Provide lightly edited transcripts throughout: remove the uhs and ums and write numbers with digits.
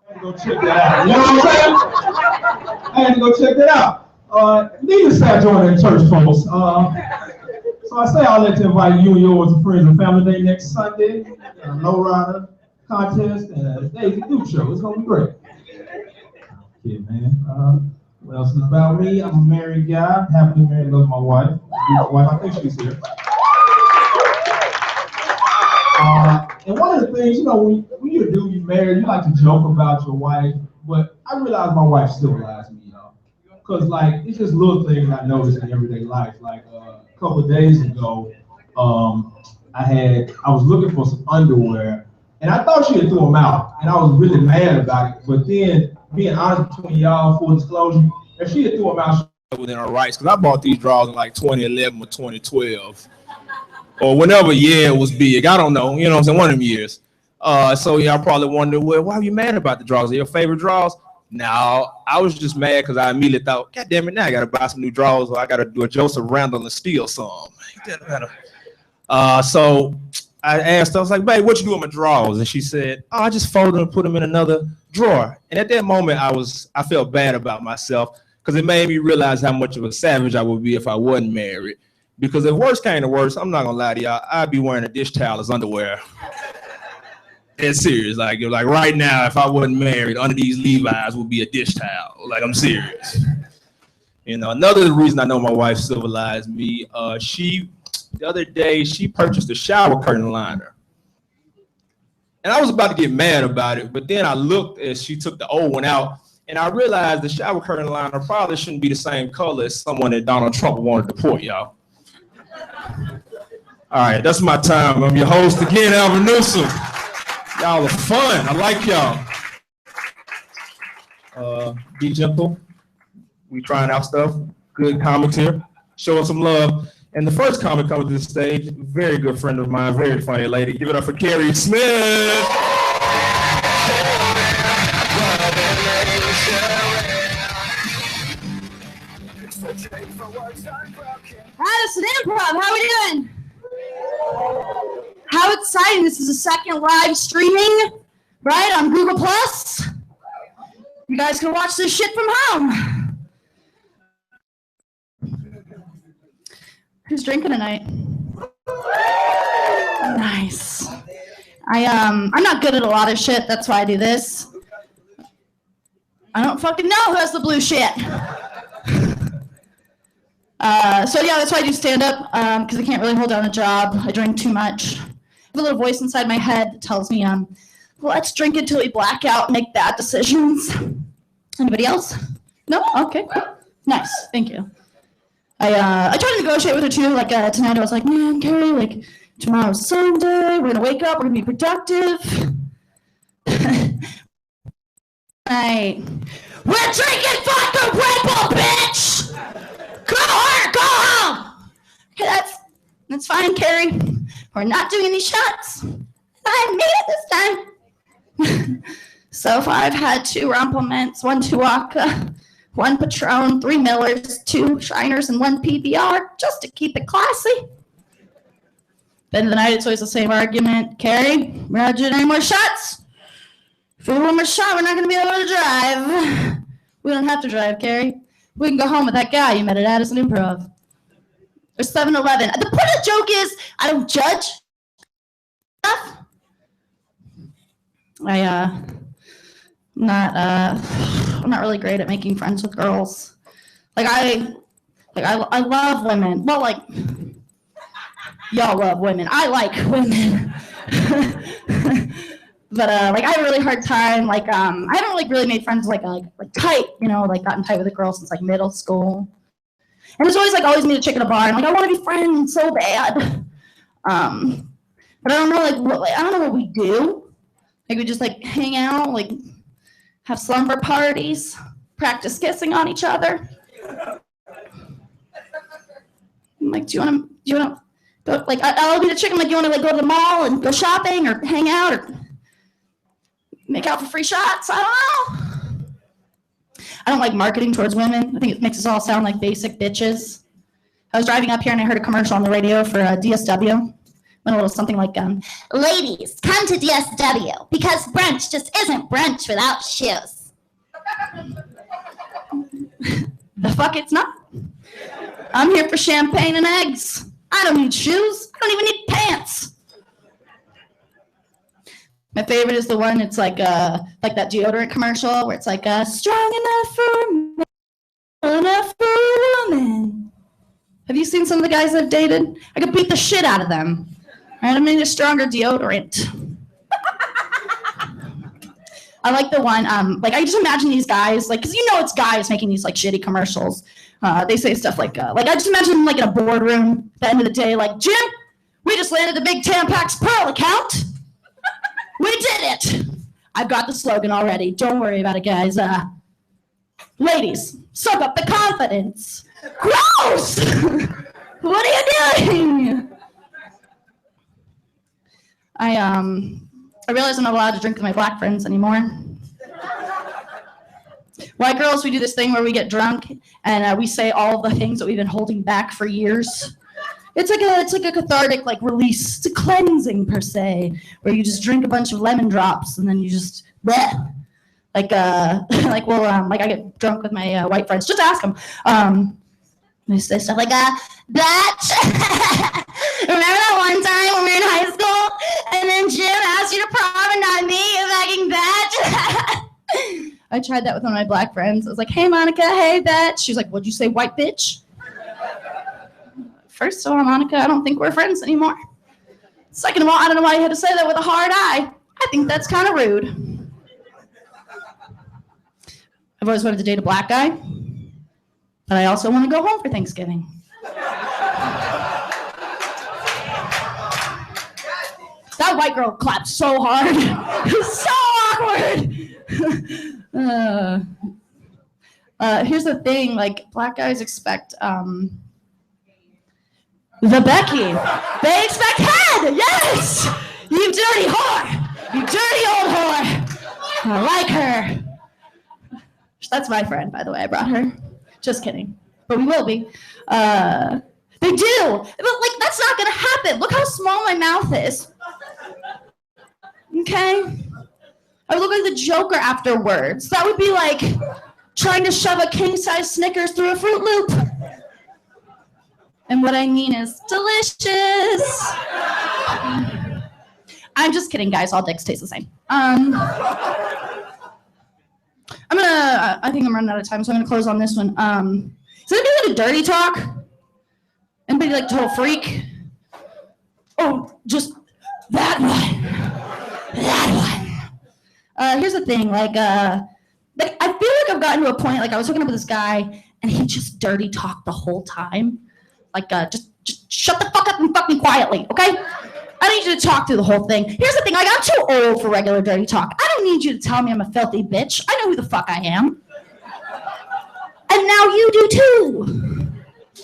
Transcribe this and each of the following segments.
I had to go check that out. You know what I'm saying? I had to go check that out. Needless to say, I joined in church, folks. So I say all that to invite you and yours to Friends and Family Day next Sunday, lowrider contest, and Daisy Duke show. It's gonna be great. Yeah, man. What else is about me? I'm a married guy, happily married, love my wife. I think she's here. And one of the things, you know, when you're a dude, you're married, you like to joke about your wife, but I realize my wife civilized me, you know, because like it's just little things I notice in everyday life. Like a couple of days ago, I was looking for some underwear, and I thought she had threw them out, and I was really mad about it. But then, being honest between y'all, full disclosure, if she had threw them out, she within her rights, because I bought these drawers in like 2011 or 2012. Or whenever year it was big, I don't know, you know what I'm saying, one of them years. So y'all probably wonder, well, why are you mad about the drawers? Are your favorite drawers? No, I was just mad because I immediately thought, God damn it, now I gotta buy some new drawers, or I gotta do a Joseph Randall and steal some. So I asked her, I was like, babe, what you do with my drawers? And she said, oh, I just folded them and put them in another drawer. And at that moment, I felt bad about myself because it made me realize how much of a savage I would be if I wasn't married. Because if worse came to worse, I'm not gonna lie to y'all, I'd be wearing a dish towel as underwear. It's serious. Like right now, if I wasn't married, under these Levi's would be a dish towel. Like, I'm serious. You know, another reason I know my wife civilized me, the other day, she purchased a shower curtain liner. And I was about to get mad about it, but then I looked as she took the old one out, and I realized the shower curtain liner probably shouldn't be the same color as someone that Donald Trump wanted to deport, y'all. All right, that's my time. I'm your host again, Alvin Newsom. Y'all are fun. I like y'all. Be gentle. We trying out stuff. Good comics here. Showing some love. And the first comic coming to the stage, very good friend of mine, very funny lady. Give it up for Carrie Smith. Addison Improv, how are we doing? How exciting. This is the second live streaming, right, on Google+. You guys can watch this shit from home. Who's drinking tonight? Nice. I'm not good at a lot of shit, that's why I do this. I don't fucking know who has the blue shit. So yeah, that's why I do stand-up, because I can't really hold down a job. I drink too much. I have a little voice inside my head that tells me, let's drink until we black out and make bad decisions. Anybody else? No? Okay, cool. Nice, thank you. I tried to negotiate with her too, like tonight I was like, man, Carrie, like tomorrow's Sunday, we're gonna wake up, we're gonna be productive. Right. We're drinking vodka Red Bull, bitch! Go home! Okay, that's fine, Carrie. We're not doing any shots. I made it this time. So far, I've had 2 Rumplements, 1 Tuaca, 1 Patron, 3 Millers, 2 Shiners, and 1 PBR, just to keep it classy. End of the night, it's always the same argument. Carrie, we're not doing any more shots. If we do one more shot, we're not going to be able to drive. We don't have to drive, Carrie. We can go home with that guy you met at Addison Improv. Or 7-Eleven. The point of the joke is, I don't judge. I'm not really great at making friends with girls. I love women. Well, like, y'all love women. I like women. But I have a really hard time. I haven't really made friends like tight, gotten tight with a girl since middle school. And it's always meet a chick at a bar and I want to be friends so bad. But I don't know I don't know what we do. We just hang out, have slumber parties, practice kissing on each other. I'm do you want to go? I'll meet a chick. I'm do you want to go to the mall and go shopping or hang out or make out for free shots? I don't know. I don't like marketing towards women. I think it makes us all sound like basic bitches. I was driving up here and I heard a commercial on the radio for DSW. went a little something like, ladies, come to DSW because brunch just isn't brunch without shoes. The fuck it's not. I'm here for champagne and eggs. I don't need shoes. I don't even need pants. My favorite is the one, it's like that deodorant commercial where it's like, strong enough for me, enough for a woman. Have you seen some of the guys I've dated? I could beat the shit out of them. All right, I need a stronger deodorant. I like the one, I just imagine these guys, because it's guys making these, shitty commercials. They say stuff like I just imagine them, in a boardroom at the end of the day, Jim, we just landed the big Tampax Pearl account. We did it. I've got the slogan already. Don't worry about it, guys. Ladies, soak up the confidence. Gross! What are you doing? I realize I'm not allowed to drink with my black friends anymore. White girls, we do this thing where we get drunk and we say all of the things that we've been holding back for years. It's like a cathartic release. It's a cleansing per se, where you just drink a bunch of lemon drops and then you just bleh. I get drunk with my white friends. Just ask them. They say stuff like bitch. Remember that one time when we were in high school and then Jim asked you to prom and not me, you fucking bitch? I tried that with one of my black friends. I was like, hey Monica, hey bitch. She was like, what'd you say, white bitch? First of all, Monica, I don't think we're friends anymore. Second of all, I don't know why you had to say that with a hard eye. I think that's kind of rude. I've always wanted to date a black guy, but I also want to go home for Thanksgiving. That white girl clapped so hard. It was so awkward. Here's the thing, black guys expect, the Becky. They expect head! Yes! You dirty whore! You dirty old whore! I like her. That's my friend, by the way. I brought her. Just kidding. But we will be. They do! But, that's not gonna happen. Look how small my mouth is. Okay? I would look like the Joker afterwards. That would be like trying to shove a king-size Snickers through a Fruit Loop. And what I mean is delicious. I'm just kidding, guys. All dicks taste the same. I think I'm running out of time, so I'm gonna close on this one. Is anybody like a dirty talk? Anybody like total freak? Oh, just that one. That one. Here's the thing, I feel like I've gotten to a point, I was hooking up with this guy, and he just dirty talked the whole time. Just shut the fuck up and fuck me quietly, okay? I need you to talk through the whole thing. Here's the thing, I'm too old for regular dirty talk. I don't need you to tell me I'm a filthy bitch. I know who the fuck I am. And now you do too.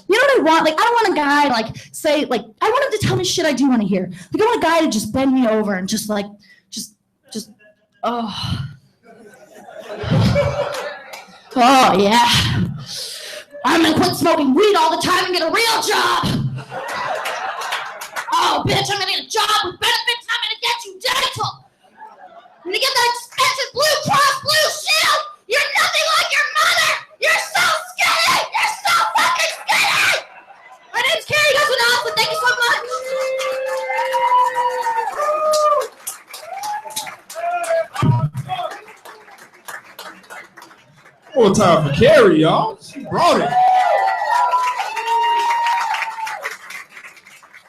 You know what I want? I don't want a guy I want him to tell me shit I do want to hear. I want a guy to just bend me over and oh. Oh yeah. I'm gonna quit smoking weed all the time and get a real job. Oh, bitch, I'm gonna get a job with benefits. I'm gonna get you dental. I'm gonna get that expensive Blue Cross Blue Shield. You're nothing like your mother. You're so skinny. You're so fucking skinny. My name's Carrie Jasman Ell, thank you so much. One time for Carrie, y'all. She brought it.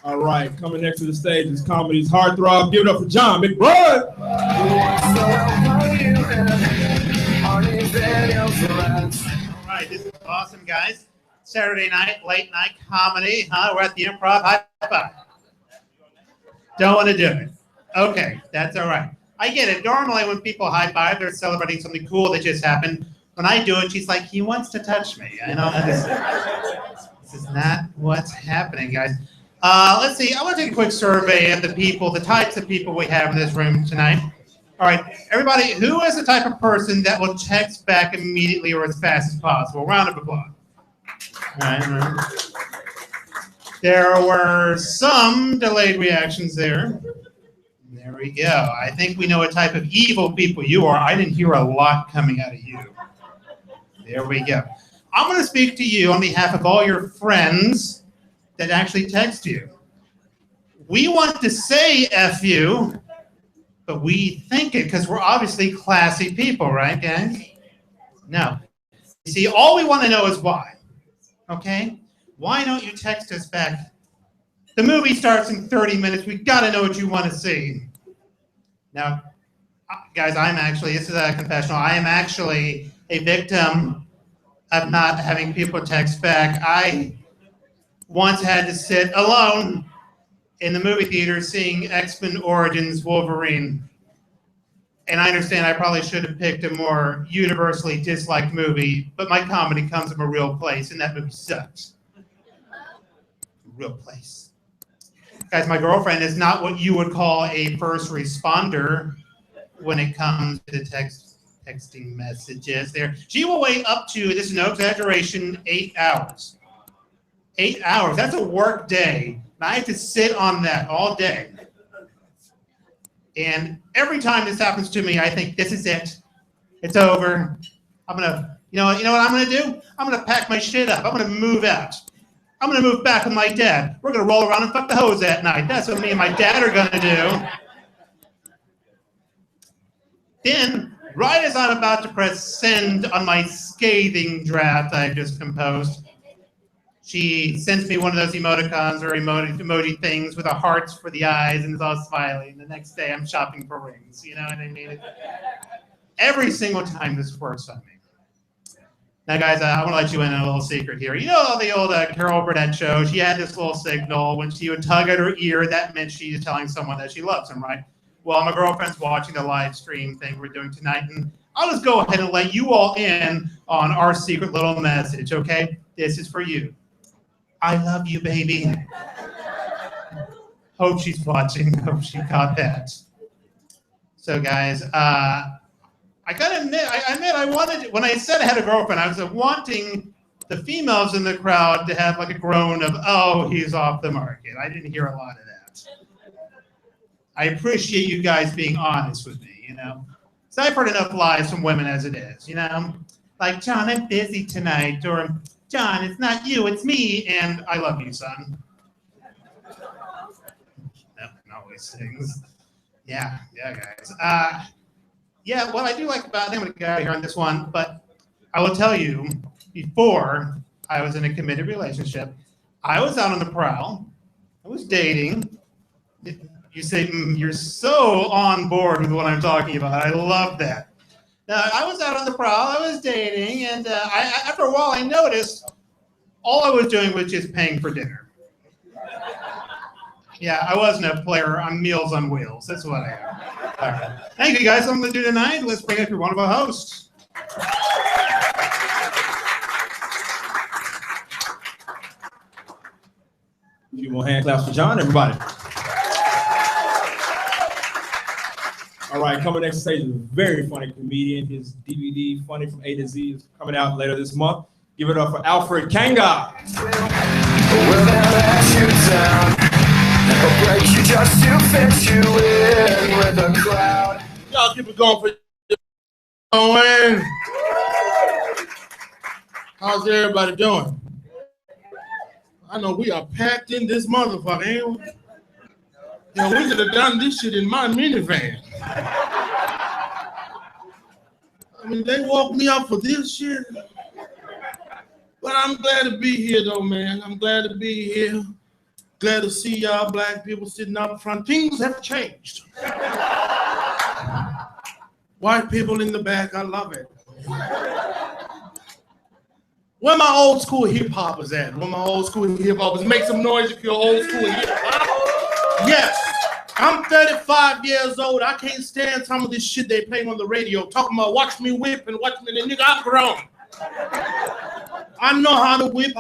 All right, coming next to the stage is comedy's heartthrob. Give it up for John McBride. All right, this is awesome, guys. Saturday night, late night comedy. We're at the Improv. High five. Don't want to do it. Okay, that's all right. I get it. Normally when people high five, they're celebrating something cool that just happened. When I do it, she's like, he wants to touch me. I know this is not what's happening, guys. Let's see. I want to take a quick survey of the people, the types of people we have in this room tonight. All right, everybody, who is the type of person that will text back immediately or as fast as possible? Round of applause. All right. There were some delayed reactions there. There we go. I think we know what type of evil people you are. I didn't hear a lot coming out of you. There we go. I'm going to speak to you on behalf of all your friends that actually text you. We want to say F you, but we think it because we're obviously classy people, right, guys? No. You see, all we want to know is why. Okay? Why don't you text us back? The movie starts in 30 minutes. We got to know what you want to see. Now, guys, this is a confessional. I am actually a victim of not having people text back. I once had to sit alone in the movie theater seeing X-Men Origins Wolverine. And I understand I probably should have picked a more universally disliked movie, but my comedy comes from a real place, and that movie sucks. Real place. Guys, my girlfriend is not what you would call a first responder when it comes to texting messages there. She will wait up to, this is no exaggeration, 8 hours. 8 hours, that's a work day. And I have to sit on that all day. And every time this happens to me, I think, this is it. It's over. I'm gonna, you know what I'm gonna do? I'm gonna pack my shit up. I'm gonna move out. I'm gonna move back with my dad. We're gonna roll around and fuck the hose that night. That's what me and my dad are gonna do. Then, right as I'm about to press send on my scathing draft I've just composed, she sends me one of those emoticons or emoji things with the hearts for the eyes and is all smiling. The next day I'm shopping for rings. You know what I mean? Every single time this works on me. Now, guys, I want to let you in on a little secret here. You know the old Carol Burnett show? She had this little signal. When she would tug at her ear, that meant she's telling someone that she loves them, right? Well, my girlfriend's watching the live stream thing we're doing tonight, and I'll just go ahead and let you all in on our secret little message, okay? This is for you. I love you, baby. Hope she's watching. Hope she caught that. So, guys, I gotta admit, I wanted, when I said I had a girlfriend, I was wanting the females in the crowd to have like a groan of, oh, he's off the market. I didn't hear a lot of that. I appreciate you guys being honest with me, you know? So I've heard enough lies from women as it is, you know? Like, John, I'm busy tonight, or John, it's not you, it's me, and I love you, son. No, always things. Yeah, guys. Yeah, what I do like about, I'm going to get out of here on this one, but I will tell you, before I was in a committed relationship, I was out on the prowl. I was dating. You say, you're so on board with what I'm talking about. I love that. Now, I was out on the prowl. I was dating, and after a while, I noticed all I was doing was just paying for dinner. Yeah, I wasn't a player on Meals on Wheels. That's what I am. All right. Thank you, guys. Something to do tonight. Let's bring up your one of our hosts. A few more hand claps for John, everybody. All right, coming next stage is a very funny comedian. His DVD, Funny from A to Z, is coming out later this month. Give it up for Alfred Kanger. We'll never let you down, or break you just to fit you in with the crowd. Y'all keep it going for Owen. How's everybody doing? I know we are packed in this motherfucker, ain't we? You know, we could have done this shit in my minivan. I mean, they woke me up for this shit. But I'm glad to be here, though, man. I'm glad to be here. Glad to see y'all black people sitting up front. Things have changed. White people in the back, I love it. Where my old school hip hoppers at? Where my old school hip hoppers? Make some noise if you're old school hip hop. Yes. I'm 35 years old. I can't stand some of this shit they play on the radio, talking about watch me whip and watch me. The nigga, I'm grown. I know how to whip.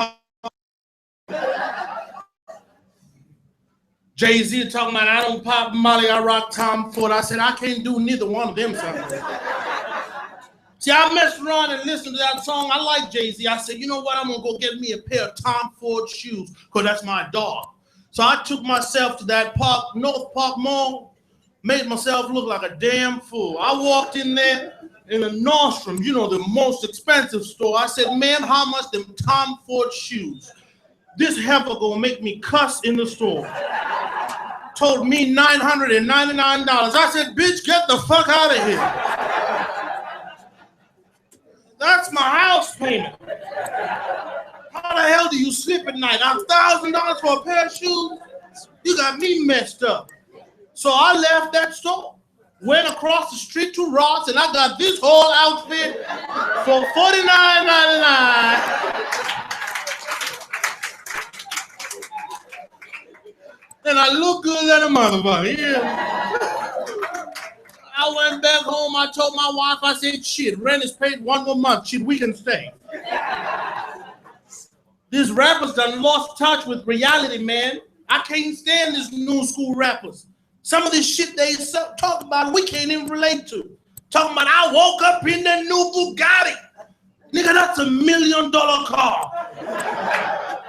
Jay-Z talking about I don't pop Molly, I rock Tom Ford. I said I can't do neither one of them something. See, I messed around and listened to that song. I like Jay-Z. I said, you know what? I'm going to go get me a pair of Tom Ford shoes because that's my dog. So I took myself to that North Park Mall, made myself look like a damn fool. I walked in there in a Nordstrom, you know, the most expensive store. I said, man, how much them Tom Ford shoes? This heifer gonna make me cuss in the store. Told me $999. I said, bitch, get the fuck out of here. That's my house payment. How the hell do you sleep at night? $1,000 for a pair of shoes? You got me messed up. So I left that store, went across the street to Ross, and I got this whole outfit for $49.99. And I look good at a motherfucker, yeah. I went back home, I told my wife, I said, shit, rent is paid 1 more month, shit, we can stay. These rappers done lost touch with reality, man. I can't stand these new school rappers. Some of this shit they talk about, we can't even relate to. Talking about, I woke up in the new Bugatti. Nigga, that's $1 million car.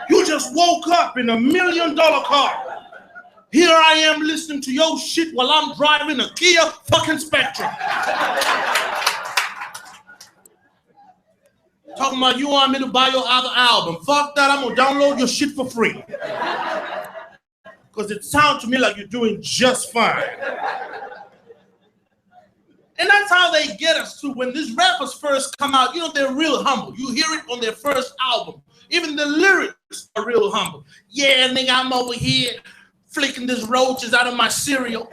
You just woke up in $1 million car. Here I am listening to your shit while I'm driving a Kia fucking Spectrum. Talking about you want me to buy your other album. Fuck that, I'm gonna download your shit for free. Because it sounds to me like you're doing just fine. And that's how they get us to when these rappers first come out, you know, they're real humble. You hear it on their first album. Even the lyrics are real humble. Yeah, nigga, I'm over here flicking these roaches out of my cereal.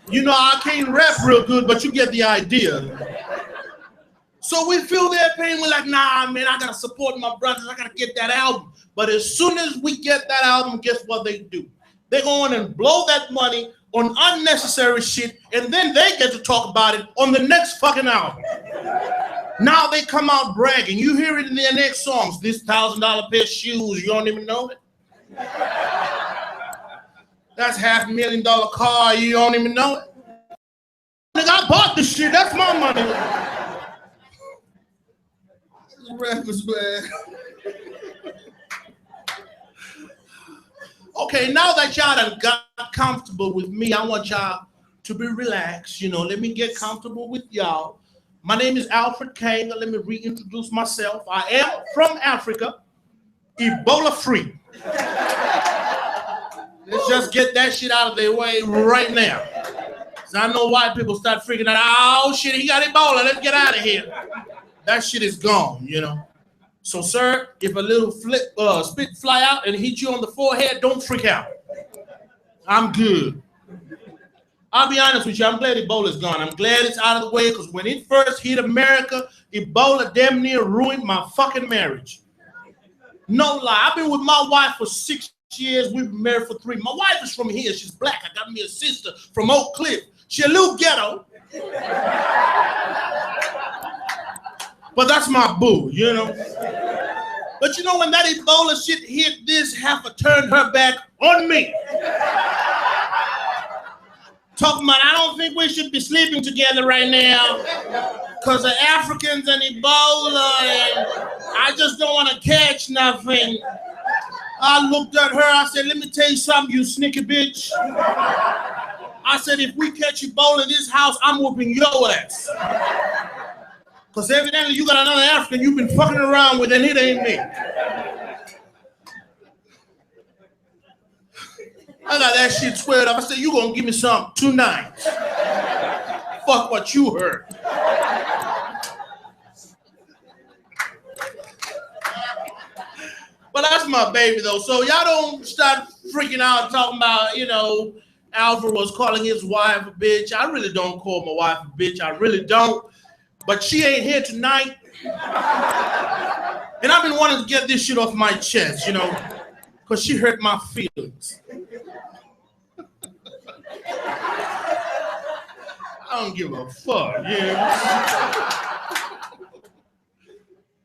You know, I can't rap real good, but you get the idea. So we feel their pain. We're like, nah, man, I gotta support my brothers. I gotta get that album. But as soon as we get that album, guess what they do? They go on and blow that money on unnecessary shit, and then they get to talk about it on the next fucking album. Now they come out bragging. You hear it in their next songs. This $1,000 pair of shoes, you don't even know it. That's $500,000 car, you don't even know it. Nigga, I bought this shit, that's my money. Rappers, man. Okay, now that y'all done got comfortable with me, I want y'all to be relaxed. You know, let me get comfortable with y'all. My name is Alfred Kanger. Let me reintroduce myself. I am from Africa, Ebola free. Let's just get that shit out of their way right now. So I know white people start freaking out. Oh shit, he got Ebola. Let's get out of here. That shit is gone, you know. So, sir, if a little spit fly out and hit you on the forehead, don't freak out. I'm good. I'll be honest with you, I'm glad Ebola's gone. I'm glad it's out of the way because when it first hit America, Ebola damn near ruined my fucking marriage. No lie, I've been with my wife for 6 years. We've been married for 3. My wife is from here. She's black. I got me a sister from Oak Cliff. She a little ghetto. But that's my boo, you know. But you know, when that Ebola shit hit, this heifer turned her back on me. Talking about, I don't think we should be sleeping together right now because of Africans and Ebola, and I just don't want to catch nothing. I looked at her, I said, let me tell you something, you sneaky bitch. I said, if we catch Ebola in this house, I'm whooping your ass. Because evidently you got another African you've been fucking around with and it ain't me. I got that shit squared up. I said, you gonna give me something tonight. Fuck what you heard. But that's my baby though. So y'all don't start freaking out talking about, you know, Alfred was calling his wife a bitch. I really don't call my wife a bitch. I really don't. But she ain't here tonight. And I've been wanting to get this shit off my chest, you know, because she hurt my feelings. I don't give a fuck, yeah.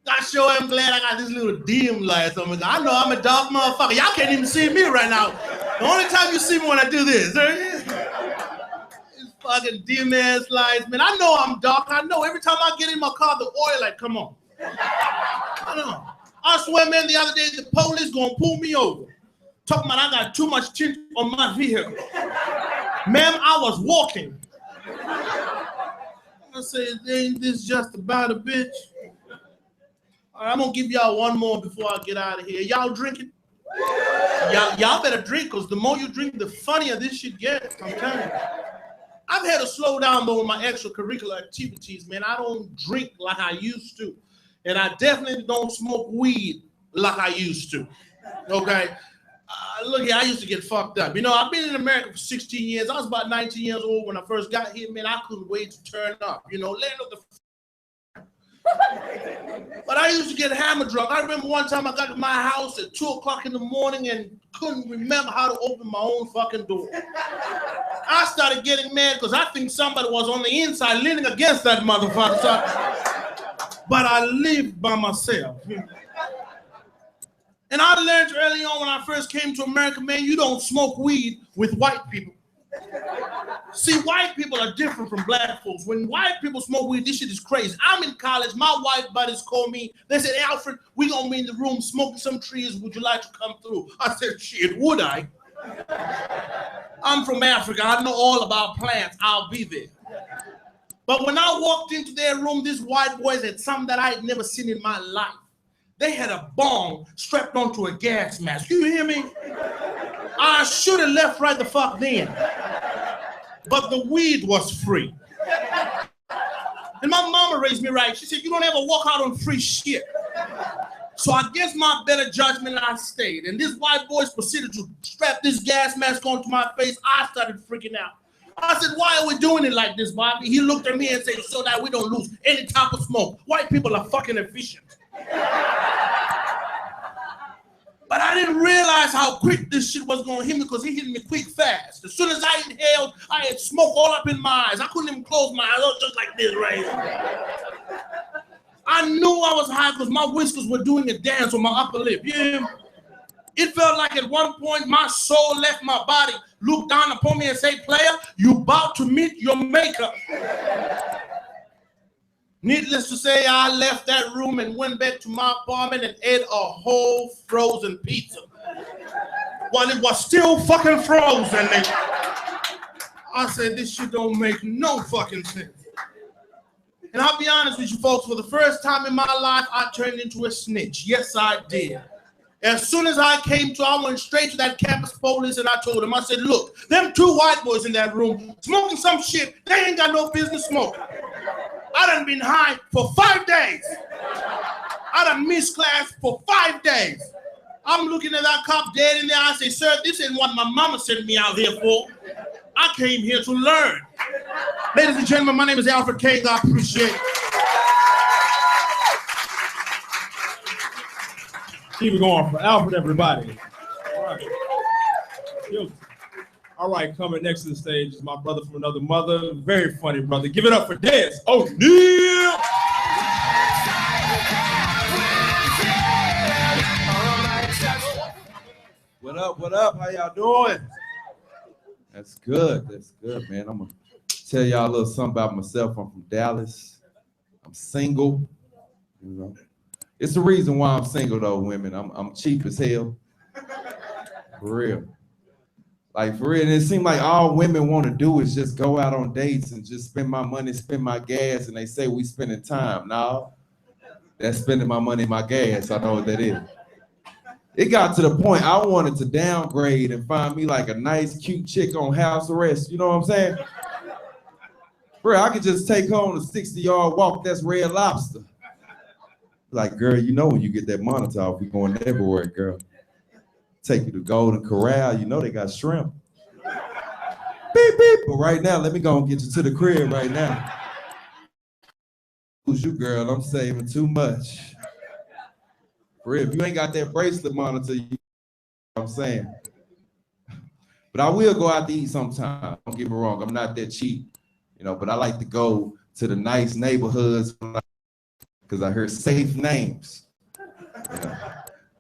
I sure am glad I got this little dim light on me. I know I'm a dark motherfucker. Y'all can't even see me right now. The only time you see me when I do this. It's Fucking dim ass lights, man. I know I'm dark. I know every time I get in my car, the oil light come on. I know. I swear, man, the other day, the police gonna pull me over. Talking about I got too much tint on my vehicle. Ma'am, I was walking. I said, ain't this just about a bitch? All right, I'm gonna give y'all one more before I get out of here. Y'all drinking? Y'all better drink, because the more you drink, the funnier this shit gets. I'm telling you. I've had to slow down though with my extracurricular activities, man. I don't drink like I used to. And I definitely don't smoke weed like I used to. Okay? Look here, I used to get fucked up. You know, I've been in America for 16 years. I was about 19 years old when I first got here, man. I couldn't wait to turn up. You know, land of the but I used to get hammer drunk. I remember one time I got to my house at 2 o'clock in the morning and couldn't remember how to open my own fucking door. I started getting mad because I think somebody was on the inside leaning against that motherfucker. But I lived by myself. And I learned early on when I first came to America, man, you don't smoke weed with white people. See, white people are different from black folks. When white people smoke weed, this shit is crazy. I'm in college, my white buddies call me. They said, hey, Alfred, we gonna be in the room smoking some trees. Would you like to come through? I said, shit, would I? I'm from Africa. I know all about plants. I'll be there. But when I walked into their room, these white boys had something that I had never seen in my life. They had a bong strapped onto a gas mask. You hear me? I should have left right the fuck then. But the weed was free. And my mama raised me right. She said, you don't ever walk out on free shit. So I guess my better judgment, I stayed. And this white boys proceeded to strap this gas mask onto my face. I started freaking out. I said, why are we doing it like this, Bobby? He looked at me and said, so that we don't lose any type of smoke. White people are fucking efficient. But I didn't realize how quick this shit was gonna hit me because it hit me quick fast. As soon as I inhaled, I had smoke all up in my eyes. I couldn't even close my eyes. I was just like this right here. I knew I was high because my whiskers were doing a dance on my upper lip. Yeah. It felt like at one point my soul left my body, looked down upon me and said, player, you about to meet your maker. Needless to say, I left that room and went back to my apartment and ate a whole frozen pizza. While it was still fucking frozen. I said, this shit don't make no fucking sense. And I'll be honest with you folks, for the first time in my life, I turned into a snitch. Yes, I did. As soon as I came to, I went straight to that campus police and I told them, I said, look, them two white boys in that room smoking some shit they ain't got no business smoking. I done been high for 5 days. I done missed class for 5 days. I'm looking at that cop dead in there. I say, sir, this ain't what my mama sent me out here for. I came here to learn. Ladies and gentlemen, my name is Alfred Kanger. I appreciate it. Keep it going for Alfred, everybody. All right. All right, coming next to the stage is my brother from another mother. Very funny brother. Give it up for Dance O'Neal. What up, what up? How y'all doing? That's good, man. I'm gonna tell y'all a little something about myself. I'm from Dallas. I'm single, you know. It's the reason why I'm single though, women. I'm cheap as hell. For real. Like for real, and it seems like all women want to do is just go out on dates and just spend my money, spend my gas, and they say we spending time. No, that's spending my money, my gas. I know what that is. It got to the point I wanted to downgrade and find me like a nice, cute chick on house arrest. You know what I'm saying? Bro, I could just take her on a 60-yard walk. That's Red Lobster. Like, girl, you know when you get that monitor off, we going everywhere, girl. Take you to Golden Corral. You know they got shrimp. Beep, beep. But right now, let me go and get you to the crib right now. Who's you, girl? I'm saving too much. For real, if you ain't got that bracelet monitor, you know what I'm saying. But I will go out to eat sometime. Don't get me wrong, I'm not that cheap, you know, but I like to go to the nice neighborhoods because I heard safe names. You know,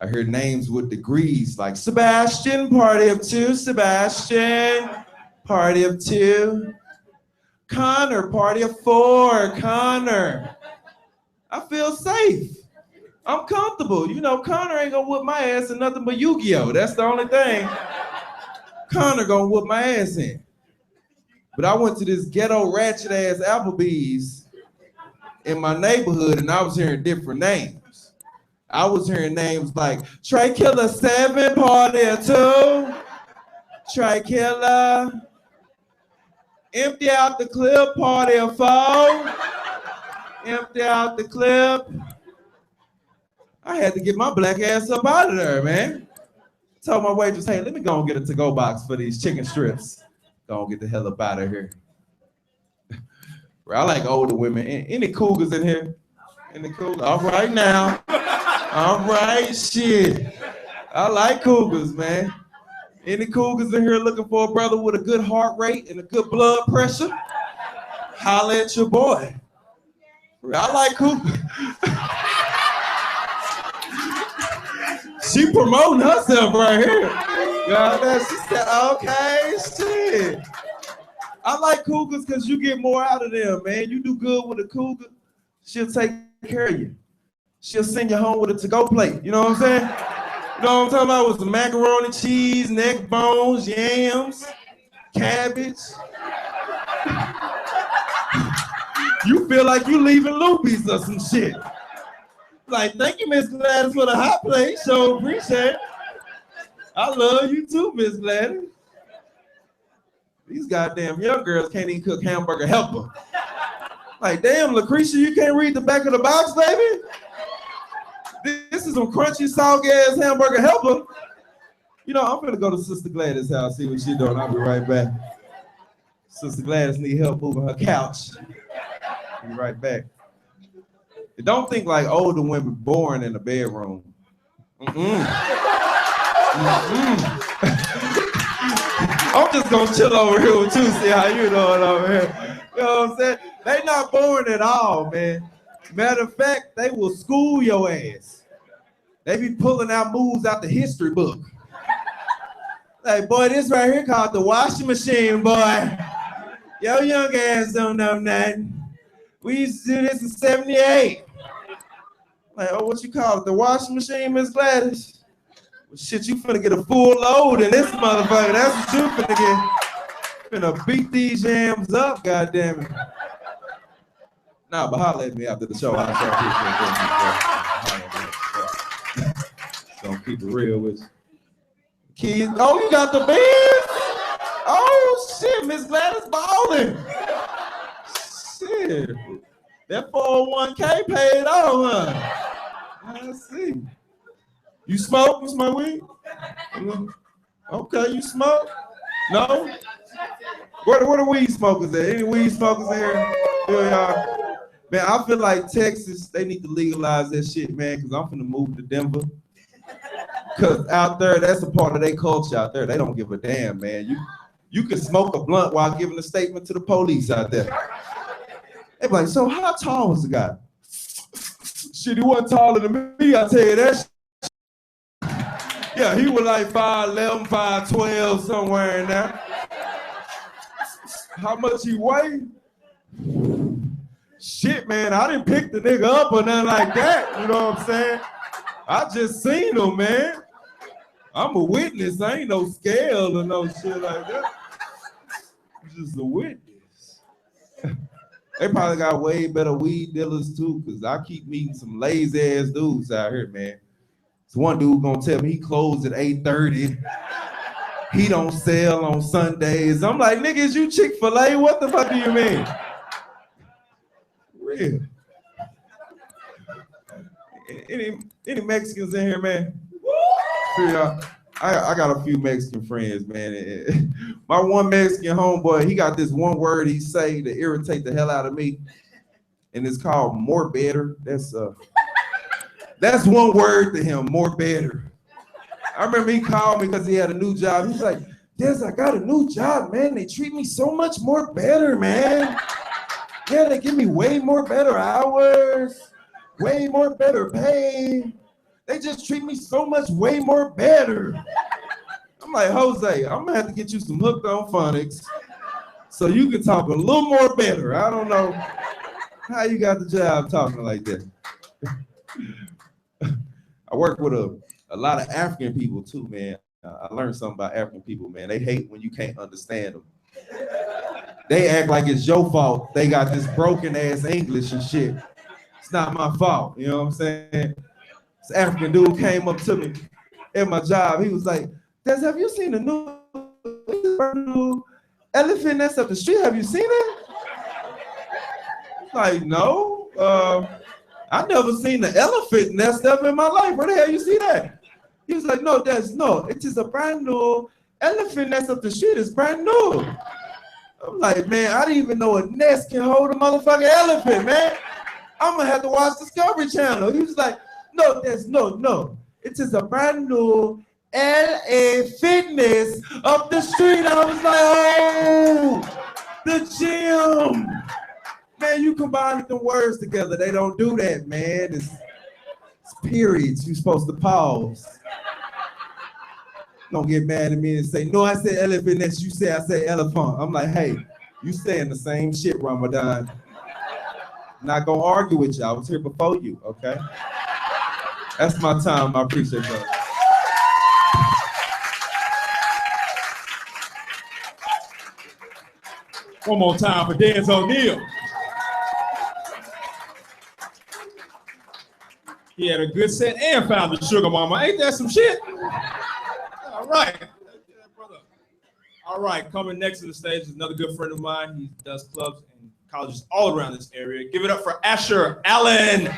I heard names with degrees like Sebastian, party of two, Sebastian, party of two. Connor, party of 4, Connor. I feel safe. I'm comfortable. You know, Connor ain't gonna whoop my ass in nothing but Yu-Gi-Oh! That's the only thing Connor gonna whoop my ass in. But I went to this ghetto ratchet ass Applebee's in my neighborhood and I was hearing different names. I was hearing names like Trey Killer 7, party of 2, Trey Killer, empty out the clip, party of 4, empty out the clip. I had to get my black ass up out of there, man. Told my waitress, hey, let me go and get a to-go box for these chicken strips. Go and get the hell up out of here. I like older women. Any cougars in here? Any cougars? All right now. All right, shit. I like cougars, man. Any cougars in here looking for a brother with a good heart rate and a good blood pressure? Holla at your boy. I like cougars. She promoting herself right here. She said, okay, shit. I like cougars because you get more out of them, man. You do good with a cougar, she'll take care of you. She'll send you home with a to-go plate. You know what I'm saying? You know what I'm talking about? With some macaroni, cheese, neck bones, yams, cabbage. You feel like you leaving Luby's or some shit. Like, thank you, Miss Gladys, for the hot plate. So appreciate it. I love you too, Miss Gladys. These goddamn young girls can't even cook hamburger helper. Like, damn, Lucretia, you can't read the back of the box, baby? This is some crunchy, soggy ass hamburger helper. You know, I'm gonna go to Sister Gladys' house, see what she doing. I'll be right back. Sister Gladys need help moving her couch. I'll be right back. Don't think like older women born in the bedroom. I'm just gonna chill over here with you, see how you doing over here. You know what I'm saying? They not born at all, man. Matter of fact, they will school your ass. They be pulling out moves out the history book. Like, boy, this right here called the washing machine, boy. Your young ass don't know nothing. We used to do this in 78. Like, oh, what you call it? The washing machine, Miss Gladys? Well, shit, you finna get a full load in this motherfucker. That's what you finna get. Finna beat these yams up, goddammit. Nah, but holler at me after the show. Don't keep it real with you. Kids, oh, you got the bands? Oh, shit, Miss Gladys balling. Shit. That 401k paid off, huh? I see. You smoke? You smoke weed? Okay, you smoke? No? Where the weed smokers at? Any weed smokers in here? Man, I feel like Texas, they need to legalize that shit, man, because I'm finna move to Denver. Because out there, that's a part of their culture out there. They don't give a damn, man. You can smoke a blunt while giving a statement to the police out there. They be like, so how tall was the guy? Shit, he wasn't taller than me, I tell you that. Yeah, he was like 5'11", 5'12", somewhere in there. How much he weighed? Shit, man, I didn't pick the nigga up or nothing like that. You know what I'm saying? I just seen him, man. I'm a witness. I ain't no scale or no shit like that. I'm just a witness. They probably got way better weed dealers too, because I keep meeting some lazy ass dudes out here, man. It's one dude gonna tell me he closed at 8:30. He don't sell on Sundays. I'm like, nigga, is you Chick-fil-A? What the fuck do you mean? Real. Any Mexicans in here, man? I got a few Mexican friends, man. My one Mexican homeboy, he got this one word he say to irritate the hell out of me, and it's called more better. That's one word to him, more better. I remember he called me because he had a new job. He's like, yes, I got a new job, man. They treat me so much more better, man. Yeah, they give me way more better hours, way more better pay. They just treat me so much way more better. I'm like, Jose, I'm gonna have to get you some hooked on phonics so So you can talk a little more better. I don't know how you got the job talking like that. I work with a lot of African people too, man. I learned something about African people, man. They hate when you can't understand them. They act like it's your fault. They got this broken ass English and shit. It's not my fault, you know what I'm saying? This African dude came up to me at my job. He was like, Des, have you seen the new elephant that's up the street? Have you seen it? Like, no. I never seen the elephant nest up in my life. Where the hell you see that? He was like, no, it is a brand new elephant nest up the street. It's brand new. I'm like, man, I didn't even know a nest can hold a motherfucking elephant, man. I'm gonna have to watch Discovery Channel. He was like, no. It is a brand new LA Fitness up the street. I was like, oh, the gym. Man, you combine the words together. They don't do that, man. It's periods. You're supposed to pause. Don't get mad at me and say, no, I said elephant nest. You say I said elephant. I'm like, hey, you saying the same shit, Ramadan. Not gonna argue with you. I was here before you, okay? That's my time. I appreciate that. One more time for Dan O'Neill. He had a good set and found the sugar mama. Ain't that some shit? All right. All right, coming next to the stage is another good friend of mine. He does clubs and colleges all around this area. Give it up for Asher Allen. All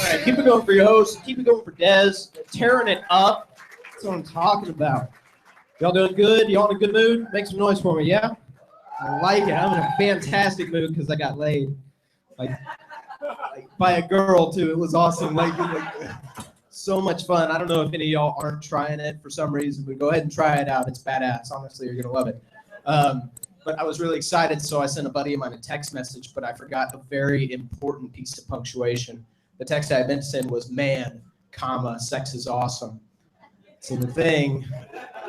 right, keep it going for your host. Keep it going for Dez. Tearing it up. That's what I'm talking about. Y'all doing good? Y'all in a good mood? Make some noise for me, yeah? I like it. I'm in a fantastic mood because I got laid. Like by a girl, too. It was awesome. Like so much fun. I don't know if any of y'all aren't trying it for some reason, but go ahead and try it out. It's badass. Honestly, you're going to love it. But I was really excited, so I sent a buddy of mine a text message, but I forgot a very important piece of punctuation. The text I meant to send was, man, comma, sex is awesome. So the thing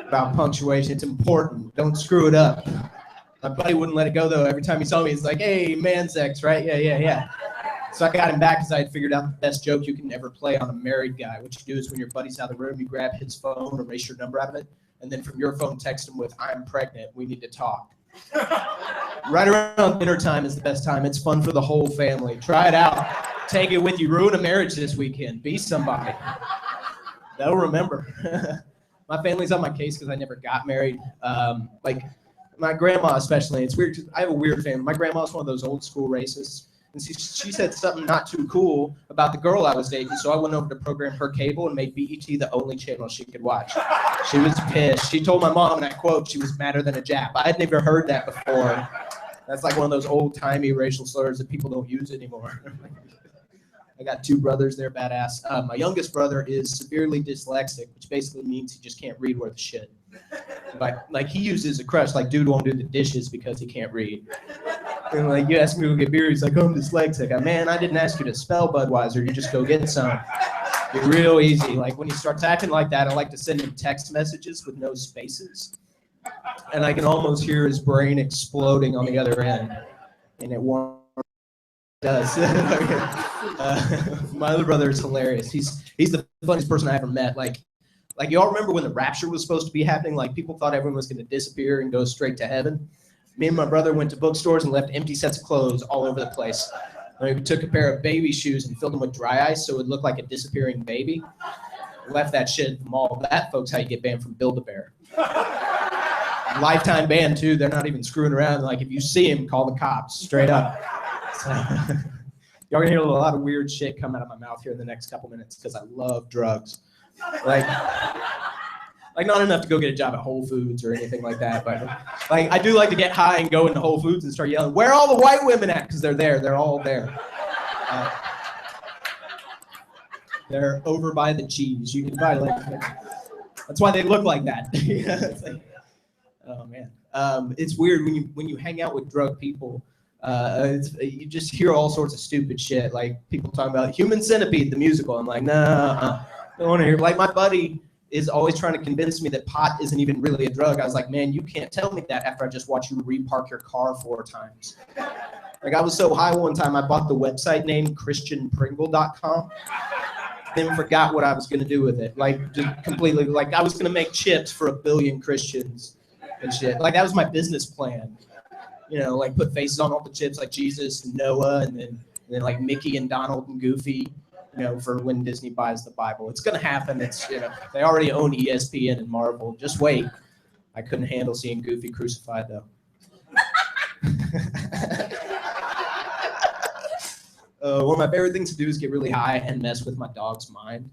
about punctuation, it's important. Don't screw it up. My buddy wouldn't let it go, though. Every time he saw me, he's like, hey, man sex, right? Yeah. So I got him back because I had figured out the best joke you can ever play on a married guy. What you do is when your buddy's out of the room, you grab his phone, erase your number out of it, and then from your phone, text him with, I'm pregnant, we need to talk. Right around dinner time is the best time. It's fun for the whole family. Try it out. Take it with you. Ruin a marriage this weekend. Be somebody. They'll remember. My family's on my case because I never got married. Like my grandma especially. It's weird because I have a weird family. My grandma's one of those old school racists. And she said something not too cool about the girl I was dating, so I went over to program her cable and made BET the only channel she could watch. She was pissed. She told my mom, and I quote, she was madder than a Jap. I had never heard that before. That's like one of those old-timey racial slurs that people don't use anymore. I got two brothers. They're badass. My youngest brother is severely dyslexic, which basically means he just can't read worth a shit. Like he uses a crutch, like dude won't do the dishes because he can't read. And like you ask me to go get beer, he's like, I'm dyslexic. Man, I didn't ask you to spell Budweiser. You just go get some. Be real easy. Like when he starts acting like that, I like to send him text messages with no spaces. And I can almost hear his brain exploding on the other end. And it does. My other brother is hilarious. He's the funniest person I ever met. Like y'all remember when the rapture was supposed to be happening? Like people thought everyone was going to disappear and go straight to heaven. Me and my brother went to bookstores and left empty sets of clothes all over the place. And we took a pair of baby shoes and filled them with dry ice so it would look like a disappearing baby. Left that shit at the mall. That, folks, how you get banned from Build-A-Bear. Lifetime ban, too. They're not even screwing around. Like, if you see him, call the cops. Straight up. So, y'all gonna hear a lot of weird shit come out of my mouth here in the next couple minutes because I love drugs. Like not enough to go get a job at Whole Foods or anything like that, but like I do like to get high and go into Whole Foods and start yelling, where are all the white women at? Because they're there. They're all there. They're over by the cheese. You can buy that's why they look like that. It's like, oh man, it's weird when you hang out with drug people. You just hear all sorts of stupid shit, like people talking about Human Centipede, the musical. I'm like, nah, I don't want to hear. Like my buddy is always trying to convince me that pot isn't even really a drug. I was like, man, you can't tell me that after I just watched you repark your car 4 times. Like, I was so high one time, I bought the website name christianpringle.com. Then forgot what I was going to do with it. Like, just completely, like, I was going to make chips for 1 billion Christians and shit. Like, that was my business plan. You know, like, put faces on all the chips, like Jesus and Noah, and then like Mickey and Donald and Goofy, you know, for when Disney buys the Bible. It's going to happen. It's, you know, they already own ESPN and Marvel. Just wait. I couldn't handle seeing Goofy crucified, though. One of my favorite things to do is get really high and mess with my dog's mind.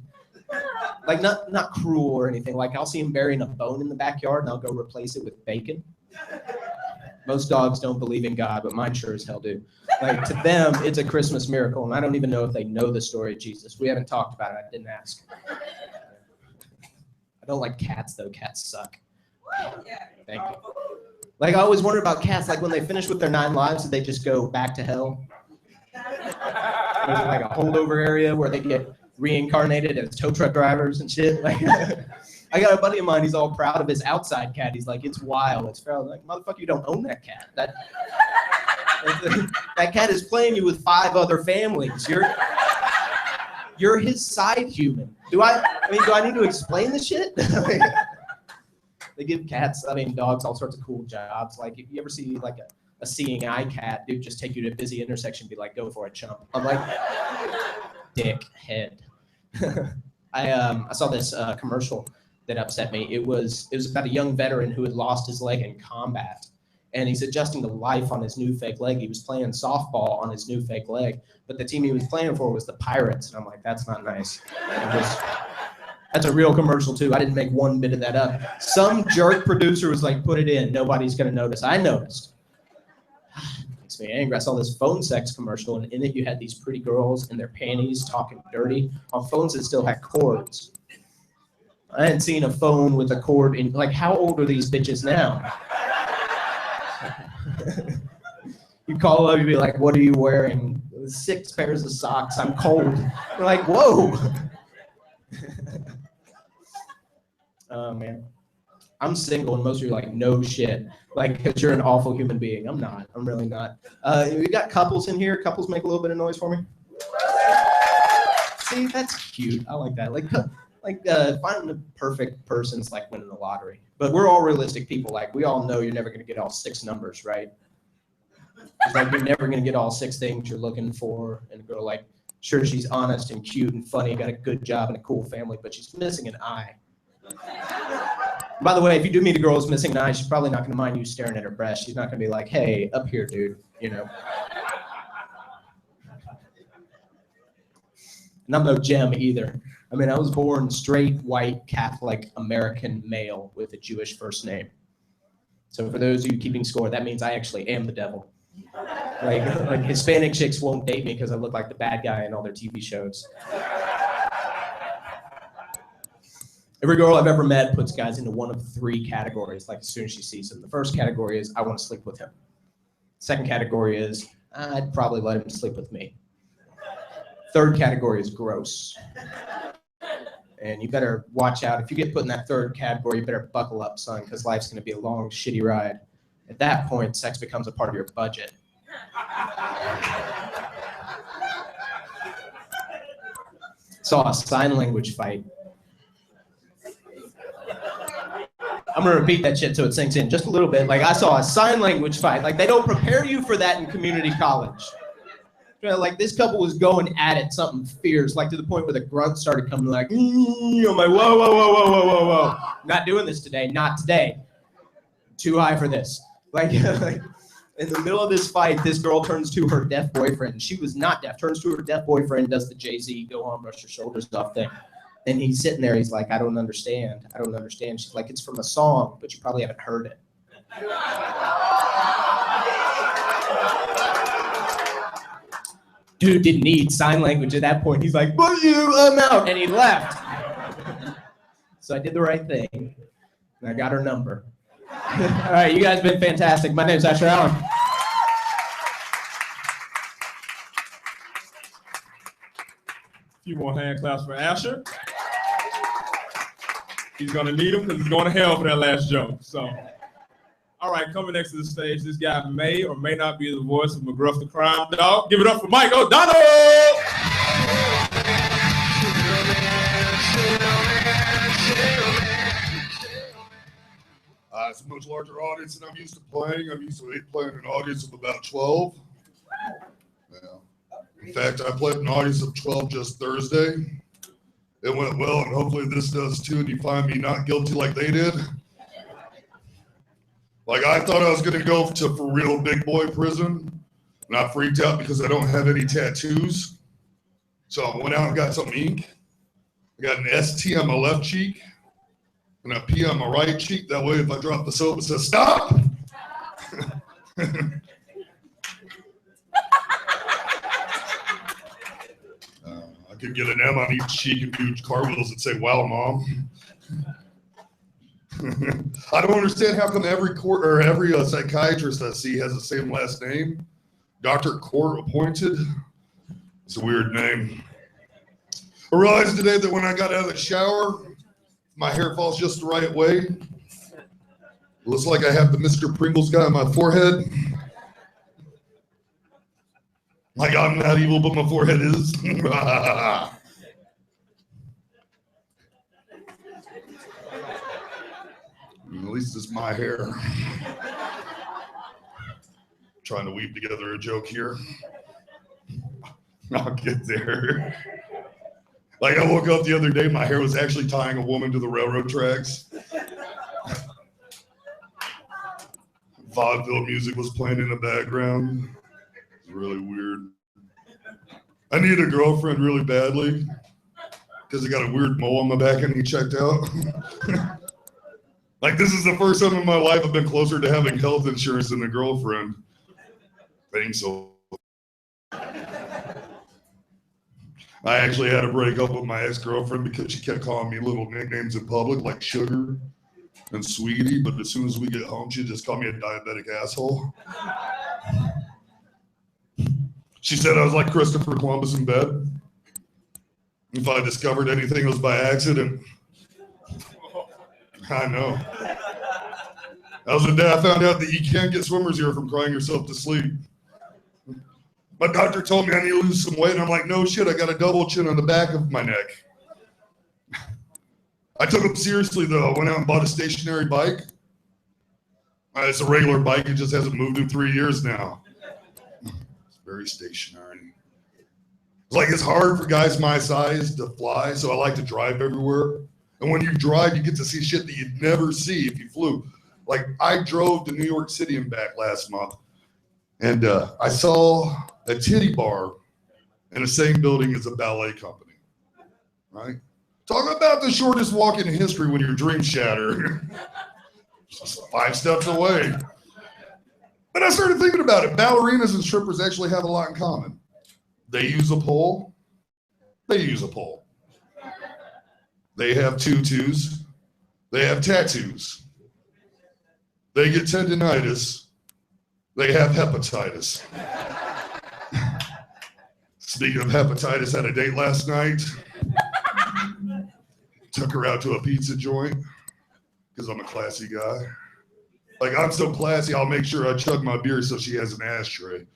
Like, not cruel or anything. Like, I'll see him burying a bone in the backyard, and I'll go replace it with bacon. Most dogs don't believe in God, but mine sure as hell do. Like, to them, it's a Christmas miracle, and I don't even know if they know the story of Jesus. We haven't talked about it. I didn't ask. I don't like cats, though. Cats suck. Thank you. Like, I always wondered about cats. Like, when they finish with their 9 lives, did they just go back to hell? There's like a holdover area where they get reincarnated as tow truck drivers and shit. Like, I got a buddy of mine. He's all proud of his outside cat. He's like, it's wild. It's feral. Like, motherfucker, you don't own that cat. That cat is playing you with 5 other families. You're his side human. Do I need to explain this shit? They give cats, dogs, all sorts of cool jobs. Like, if you ever see like a seeing eye cat, dude, just take you to a busy intersection, be like, go for it, chump. I'm like, dick head. I saw this commercial that upset me. It was about a young veteran who had lost his leg in combat, and he's adjusting to life on his new fake leg. He was playing softball on his new fake leg, but the team he was playing for was the Pirates, and I'm like, that's not nice. That's a real commercial too. I didn't make one bit of that up. Some jerk producer was like, put it in. Nobody's gonna notice. I noticed. Makes me angry. I saw this phone sex commercial, and in it you had these pretty girls in their panties talking dirty on phones that still had cords. I hadn't seen a phone with a cord in, like, how old are these bitches now? You call up, you'd be like, what are you wearing? 6 pairs of socks, I'm cold. You're like, whoa. Oh, man. I'm single, and most of you are like, no shit. Like, because you're an awful human being. I'm not. I'm really not. We got couples in here. Couples make a little bit of noise for me. See, that's cute. I like that. Like finding the perfect person's like winning the lottery. But we're all realistic people. Like, we all know you're never going to get all 6 numbers, right? It's like you're never going to get all 6 things you're looking for. And a girl, like, sure, she's honest and cute and funny, got a good job and a cool family, but she's missing an eye. By the way, if you do meet a girl who's missing an eye, she's probably not going to mind you staring at her breast. She's not going to be like, hey, up here, dude, you know. And I'm no gem either. I mean, I was born straight, white, Catholic, American male with a Jewish first name. So for those of you keeping score, that means I actually am the devil. Like Hispanic chicks won't date me because I look like the bad guy in all their TV shows. Every girl I've ever met puts guys into one of 3 categories, like, as soon as she sees them. The first category is, I want to sleep with him. Second category is, I'd probably let him sleep with me. Third category is gross. And you better watch out. If you get put in that third category, you better buckle up, son, because life's going to be a long, shitty ride. At that point, sex becomes a part of your budget. Saw a sign language fight. I'm going to repeat that shit so it sinks in just a little bit. Like, I saw a sign language fight. Like, they don't prepare you for that in community college. You know, like, this couple was going at it, something fierce, like to the point where the grunt started coming, like, I'm like, whoa. Not doing this today. Not today. Too high for this. Like, in the middle of this fight, this girl turns to her deaf boyfriend. She was not deaf. Turns to her deaf boyfriend, does the Jay-Z, go on, brush your shoulders off thing. And he's sitting there, he's like, I don't understand. She's like, it's from a song, but you probably haven't heard it. Dude didn't need sign language at that point. He's like, but I'm out. And he left. So I did the right thing. And I got her number. All right, you guys have been fantastic. My name's Asher Allen. A few more hand claps for Asher. He's gonna need them because he's going to hell for that last joke. So, all right, coming next to the stage, this guy may or may not be the voice of McGruff the Crime Dog. Give it up for Mike O'Donnell. It's a much larger audience than I'm used to playing. I'm used to playing an audience of about 12. Yeah. In fact, I played an audience of 12 just Thursday. It went well, and hopefully this does too, and you find me not guilty like they did. Like, I thought I was going to go to for real big boy prison, and I freaked out because I don't have any tattoos. So I went out and got some ink. I got an ST on my left cheek and a P on my right cheek. That way, if I drop the soap, it says, stop! I could get an M on each cheek and do cartwheels and say, wow, Mom. I don't understand how come every psychiatrist I see has the same last name. Dr. Court appointed. It's a weird name. I realized today that when I got out of the shower, my hair falls just the right way. It looks like I have the Mr. Pringles guy on my forehead. Like, I'm not evil, but my forehead is. At least it's my hair. Trying to weave together a joke here. I'll get there. Like, I woke up the other day, my hair was actually tying a woman to the railroad tracks. Vaudeville music was playing in the background. It's really weird. I need a girlfriend really badly because I got a weird mole on my back and he checked out. Like, this is the first time in my life I've been closer to having health insurance than a girlfriend. Thanks. So I actually had to break up with my ex-girlfriend because she kept calling me little nicknames in public like Sugar and Sweetie, but as soon as we get home, she just called me a diabetic asshole. She said I was like Christopher Columbus in bed. If I discovered anything, it was by accident. I know. That was the day I found out that you can't get swimmer's ear from crying yourself to sleep. My doctor told me I need to lose some weight, and I'm like, no shit, I got a double chin on the back of my neck. I took him seriously, though. I went out and bought a stationary bike. It's a regular bike. It just hasn't moved in 3 years now. It's very stationary. It's like it's hard for guys my size to fly, so I like to drive everywhere. And when you drive, you get to see shit that you'd never see if you flew. Like, I drove to New York City and back last month, and I saw a titty bar in the same building as a ballet company, right? Talk about the shortest walk in history when your dreams shatter. Just 5 steps away. But I started thinking about it. Ballerinas and strippers actually have a lot in common. They use a pole. They use a pole. They have tutus. They have tattoos. They get tendinitis. They have hepatitis. Speaking of hepatitis, had a date last night. Took her out to a pizza joint because I'm a classy guy. Like, I'm so classy, I'll make sure I chug my beer so she has an ashtray.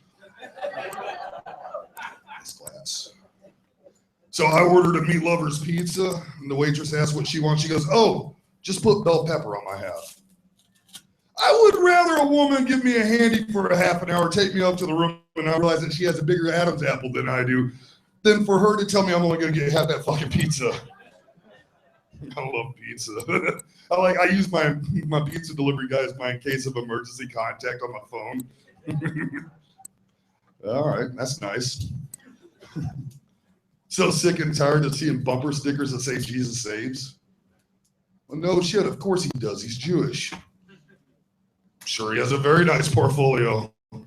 That's class. So I ordered a meat lover's pizza, and the waitress asked what she wants. She goes, oh, just put bell pepper on my half. I would rather a woman give me a handy for a half an hour, take me up to the room, and I realize that she has a bigger Adam's apple than I do, than for her to tell me I'm only going to have that fucking pizza. I love pizza. I use my pizza delivery guy as my case of emergency contact on my phone. All right, that's nice. So sick and tired of seeing bumper stickers that say Jesus saves. Well, no shit, of course he does. He's Jewish. I'm sure he has a very nice portfolio. All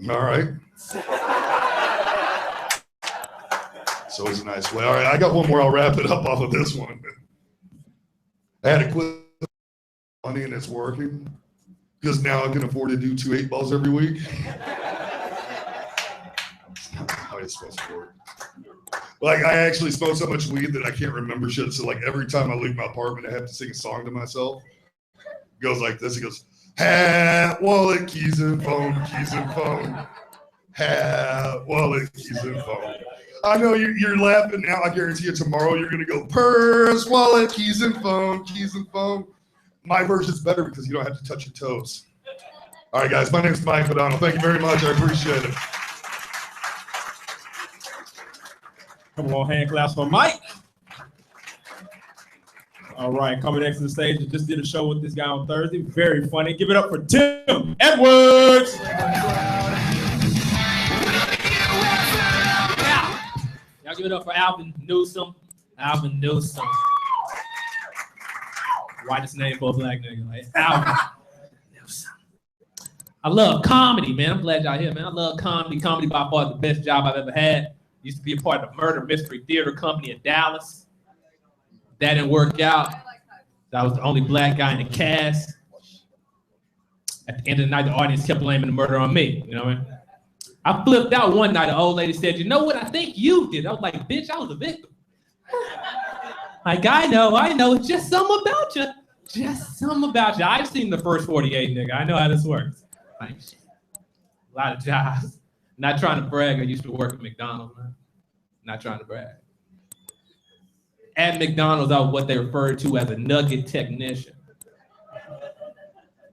right. So it's a nice way. All right, I got one more. I'll wrap it up off of this one. I had to quit money and it's working because now I can afford to do 2 8-balls every week. That's not how it's supposed to work. Like, I actually smoke so much weed that I can't remember shit. So, like, every time I leave my apartment, I have to sing a song to myself. It goes like this. It goes, hat, wallet, keys, and phone, keys, and phone. Hat, wallet, keys, and phone. I know you're laughing now. I guarantee you tomorrow you're going to go, purse, wallet, keys, and phone, keys, and phone. My version's better because you don't have to touch your toes. All right, guys, my name's Mike O'Donnell. Thank you very much. I appreciate it. Come on, hand claps for Mike. All right, coming next to the stage, I just did a show with this guy on Thursday. Very funny. Give it up for Tim Edwards. Y'all give it up for Alvin Newsom. Alvin Newsom. Whitest name for a black nigga. Like Alvin Newsom. I love comedy, man. I'm glad y'all here, man. I love comedy. Comedy by far the best job I've ever had. Used to be a part of the Murder Mystery Theater Company in Dallas. That didn't work out. I was the only black guy in the cast. At the end of the night, the audience kept blaming the murder on me. You know what I mean? I flipped out one night. The old lady said, "You know what? I think you did." I was like, "Bitch, I was a victim." Like, I know. It's just something about you. Just something about you. I've seen the first 48, nigga. I know how this works. Like, shit. A lot of jobs. Not trying to brag. I used to work at McDonald's, man. Not trying to brag. At McDonald's, I was what they referred to as a nugget technician.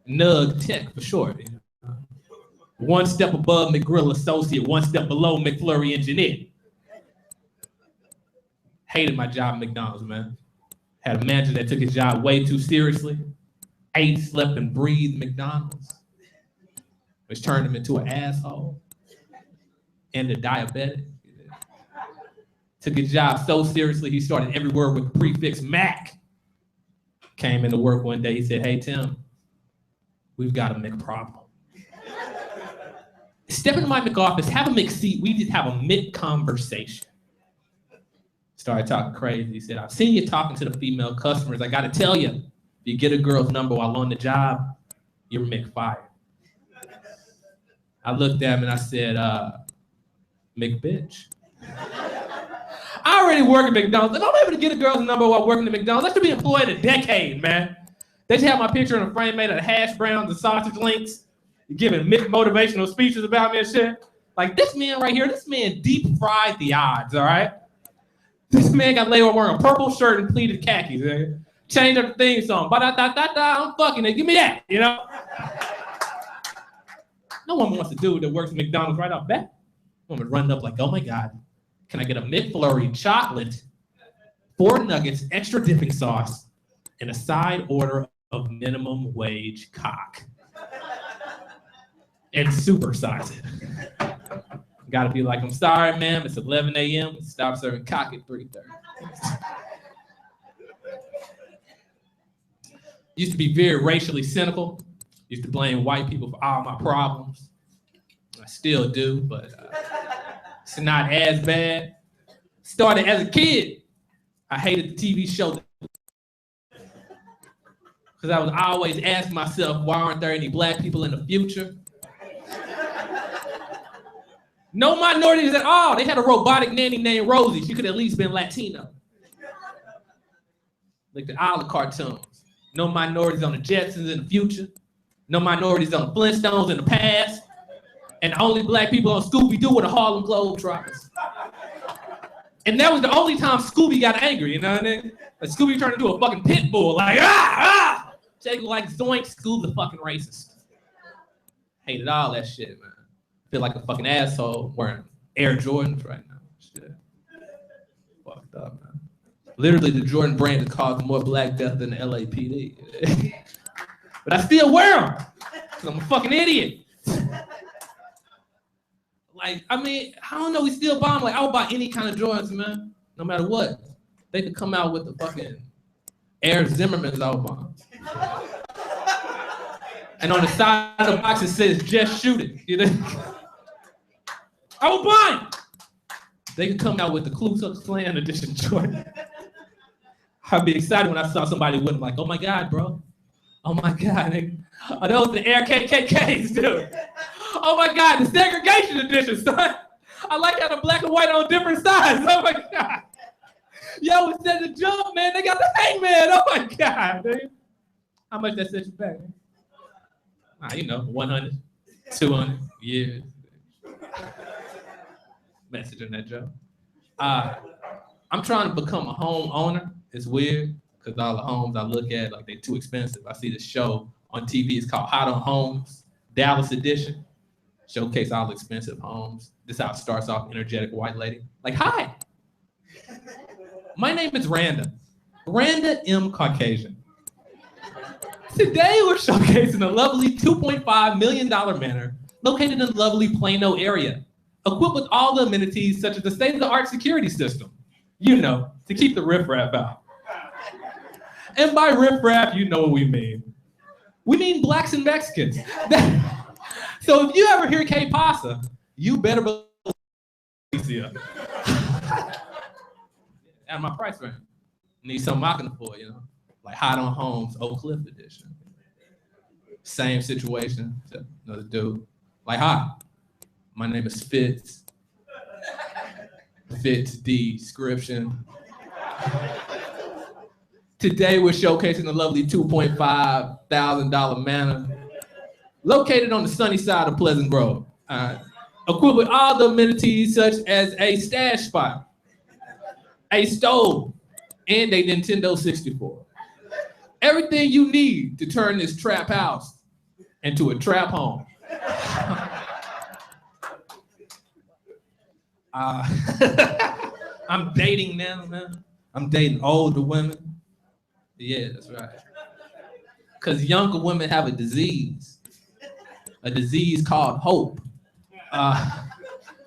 Nug tech, for short. One step above McGrill associate, one step below McFlurry engineer. Hated my job at McDonald's, man. Had a manager that took his job way too seriously. Ate, slept, and breathed McDonald's. Which turned him into an asshole and a diabetic. Took his job so seriously, he started every word with the prefix Mac. Came into work one day, he said, "Hey, Tim, we've got a McProblem. Step into my McOffice, have a McSeat, we just have a McConversation." Started talking crazy. He said, "I've seen you talking to the female customers. I gotta tell you, if you get a girl's number while on the job, you're McFired." I looked at him and I said, McBitch. I already work at McDonald's. If I'm able to get a girl's number while working at McDonald's, I should be employed a decade, man. They just have my picture in a frame made of hash browns and sausage links, giving motivational speeches about me and shit. Like, this man right here, this man deep fried the odds, all right? This man got laid over wearing a purple shirt and pleated khakis. Change up the theme song. Ba-da-da-da-da, I'm fucking it. Give me that, you know? No one wants to do that works at McDonald's right off bat. Woman running up like, "Oh my God, can I get a McFlurry chocolate, 4 nuggets, extra dipping sauce, and a side order of minimum wage cock? And supersize it." Gotta be like, "I'm sorry, ma'am, it's 11 a.m. Stop serving cock at 3:30. Used to be very racially cynical. Used to blame white people for all my problems. I still do, but it's not as bad. Started as a kid. I hated the TV show because I was always asking myself, why aren't there any black people in the future? No minorities at all. They had a robotic nanny named Rosie. She could at least been Latino. Like all the cartoons. No minorities on the Jetsons in the future. No minorities on the Flintstones in the past. And only black people on Scooby-Doo were the Harlem Globetrotters. And that was the only time Scooby got angry, you know what I mean? Like Scooby turned into a fucking pit bull, like, ah! Jake like, zoink, Scoob the fucking racist. Hated all that shit, man. Feel like a fucking asshole wearing Air Jordans right now. Shit. Fucked up, man. Literally, the Jordan brand has caused more black death than the LAPD. But I still wear them, because I'm a fucking idiot. Like, I mean, I don't know, we still buy them. Like, I would buy any kind of Jordans, man, no matter what. They could come out with the fucking Air Zimmerman's album. And on the side of the box, it says, "Just shoot it." You know? I would buy them. They could come out with the Ku Klux Klan edition Jordan. I'd be excited when I saw somebody with them, like, "Oh my God, bro. Oh my God, nigga. Are those the Air KKKs, dude? Oh my God, the segregation edition, son. I like how the black and white on different sides. Oh my God. Yo, it said the jump, man. They got the hangman. Oh my God, dude. How much that set you back? You know, 100, 200 years. Message in that joke. I'm trying to become a home owner. It's weird because all the homes I look at, like they're too expensive. I see the show on TV. It's called Hot on Homes, Dallas edition. Showcase all expensive homes. This is how it starts off, energetic white lady. Like, hi. My name is Randa. Randa M. Caucasian. Today we're showcasing a lovely $2.5 million manor located in the lovely Plano area, equipped with all the amenities such as the state-of-the-art security system, you know, to keep the riffraff out. And by riffraff, you know what we mean. We mean blacks and Mexicans. So if you ever hear K Pasa, you better believe Alicia. At my price range. Need something I can afford, you know? Like Hot on Homes, Oak Cliff edition. Same situation, another dude. Like, hi, my name is Fitz. Fitz description. Today we're showcasing the lovely $2.5 thousand manor located on the sunny side of Pleasant Grove. Equipped with all the amenities such as a stash spot, a stove, and a Nintendo 64. Everything you need to turn this trap house into a trap home. I'm dating now, man. I'm dating older women. Yeah, that's right. Because younger women have a disease called hope.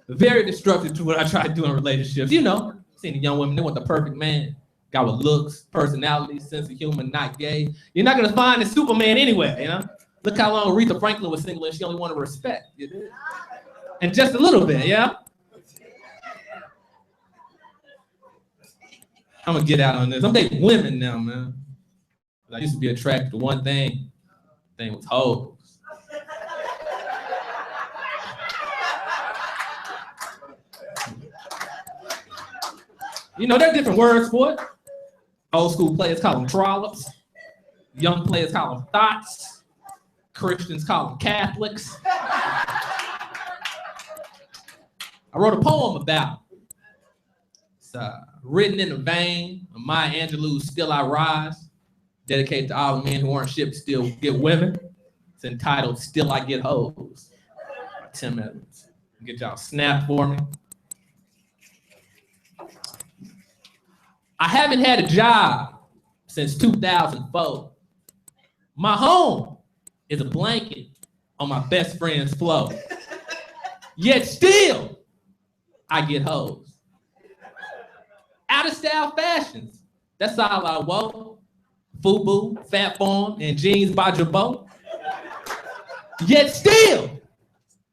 Very destructive to what I try to do in relationships. You know, seeing the young women, they want the perfect man. Guy with looks, personality, sense of humor, not gay. You're not gonna find a Superman anywhere, you know? Look how long Aretha Franklin was single and she only wanted respect, you know? And just a little bit, yeah? I'm gonna get out on this. I'm dating women now, man. I used to be attracted to one thing. The thing was hoes. You know, there are different words for it. Old school players call them trollops. Young players call them thoughts. Christians call them Catholics. I wrote a poem about it. It's written in the vein of Maya Angelou's Still I Rise, dedicated to all the men who aren't shit still get women. It's entitled Still I Get Hoes by Tim Evans. Get y'all snap for me. I haven't had a job since 2004. My home is a blanket on my best friend's floor. Yet still, I get hoes. Out of style fashions, that's all I wore. FUBU, Fat Form, and jeans by Jabot. Yet still,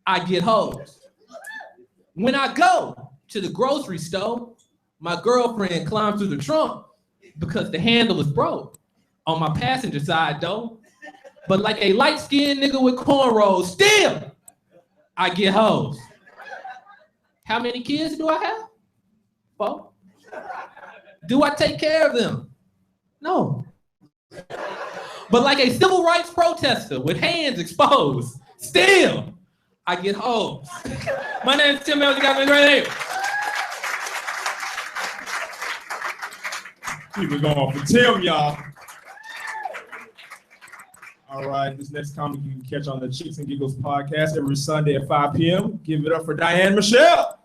I get hoes. When I go to the grocery store, my girlfriend climbs through the trunk because the handle is broke. On my passenger side though, but like a light-skinned nigga with cornrows, still, I get hoes. How many kids do I have? 4. Do I take care of them? No. But like a civil rights protester with hands exposed, still, I get hoes. My name is Tim Ell. You got me right here. Keep it going for Tim, y'all. All right, this next comic you can catch on the Chicks and Giggles podcast every Sunday at 5 p.m. Give it up for Diane Michelle.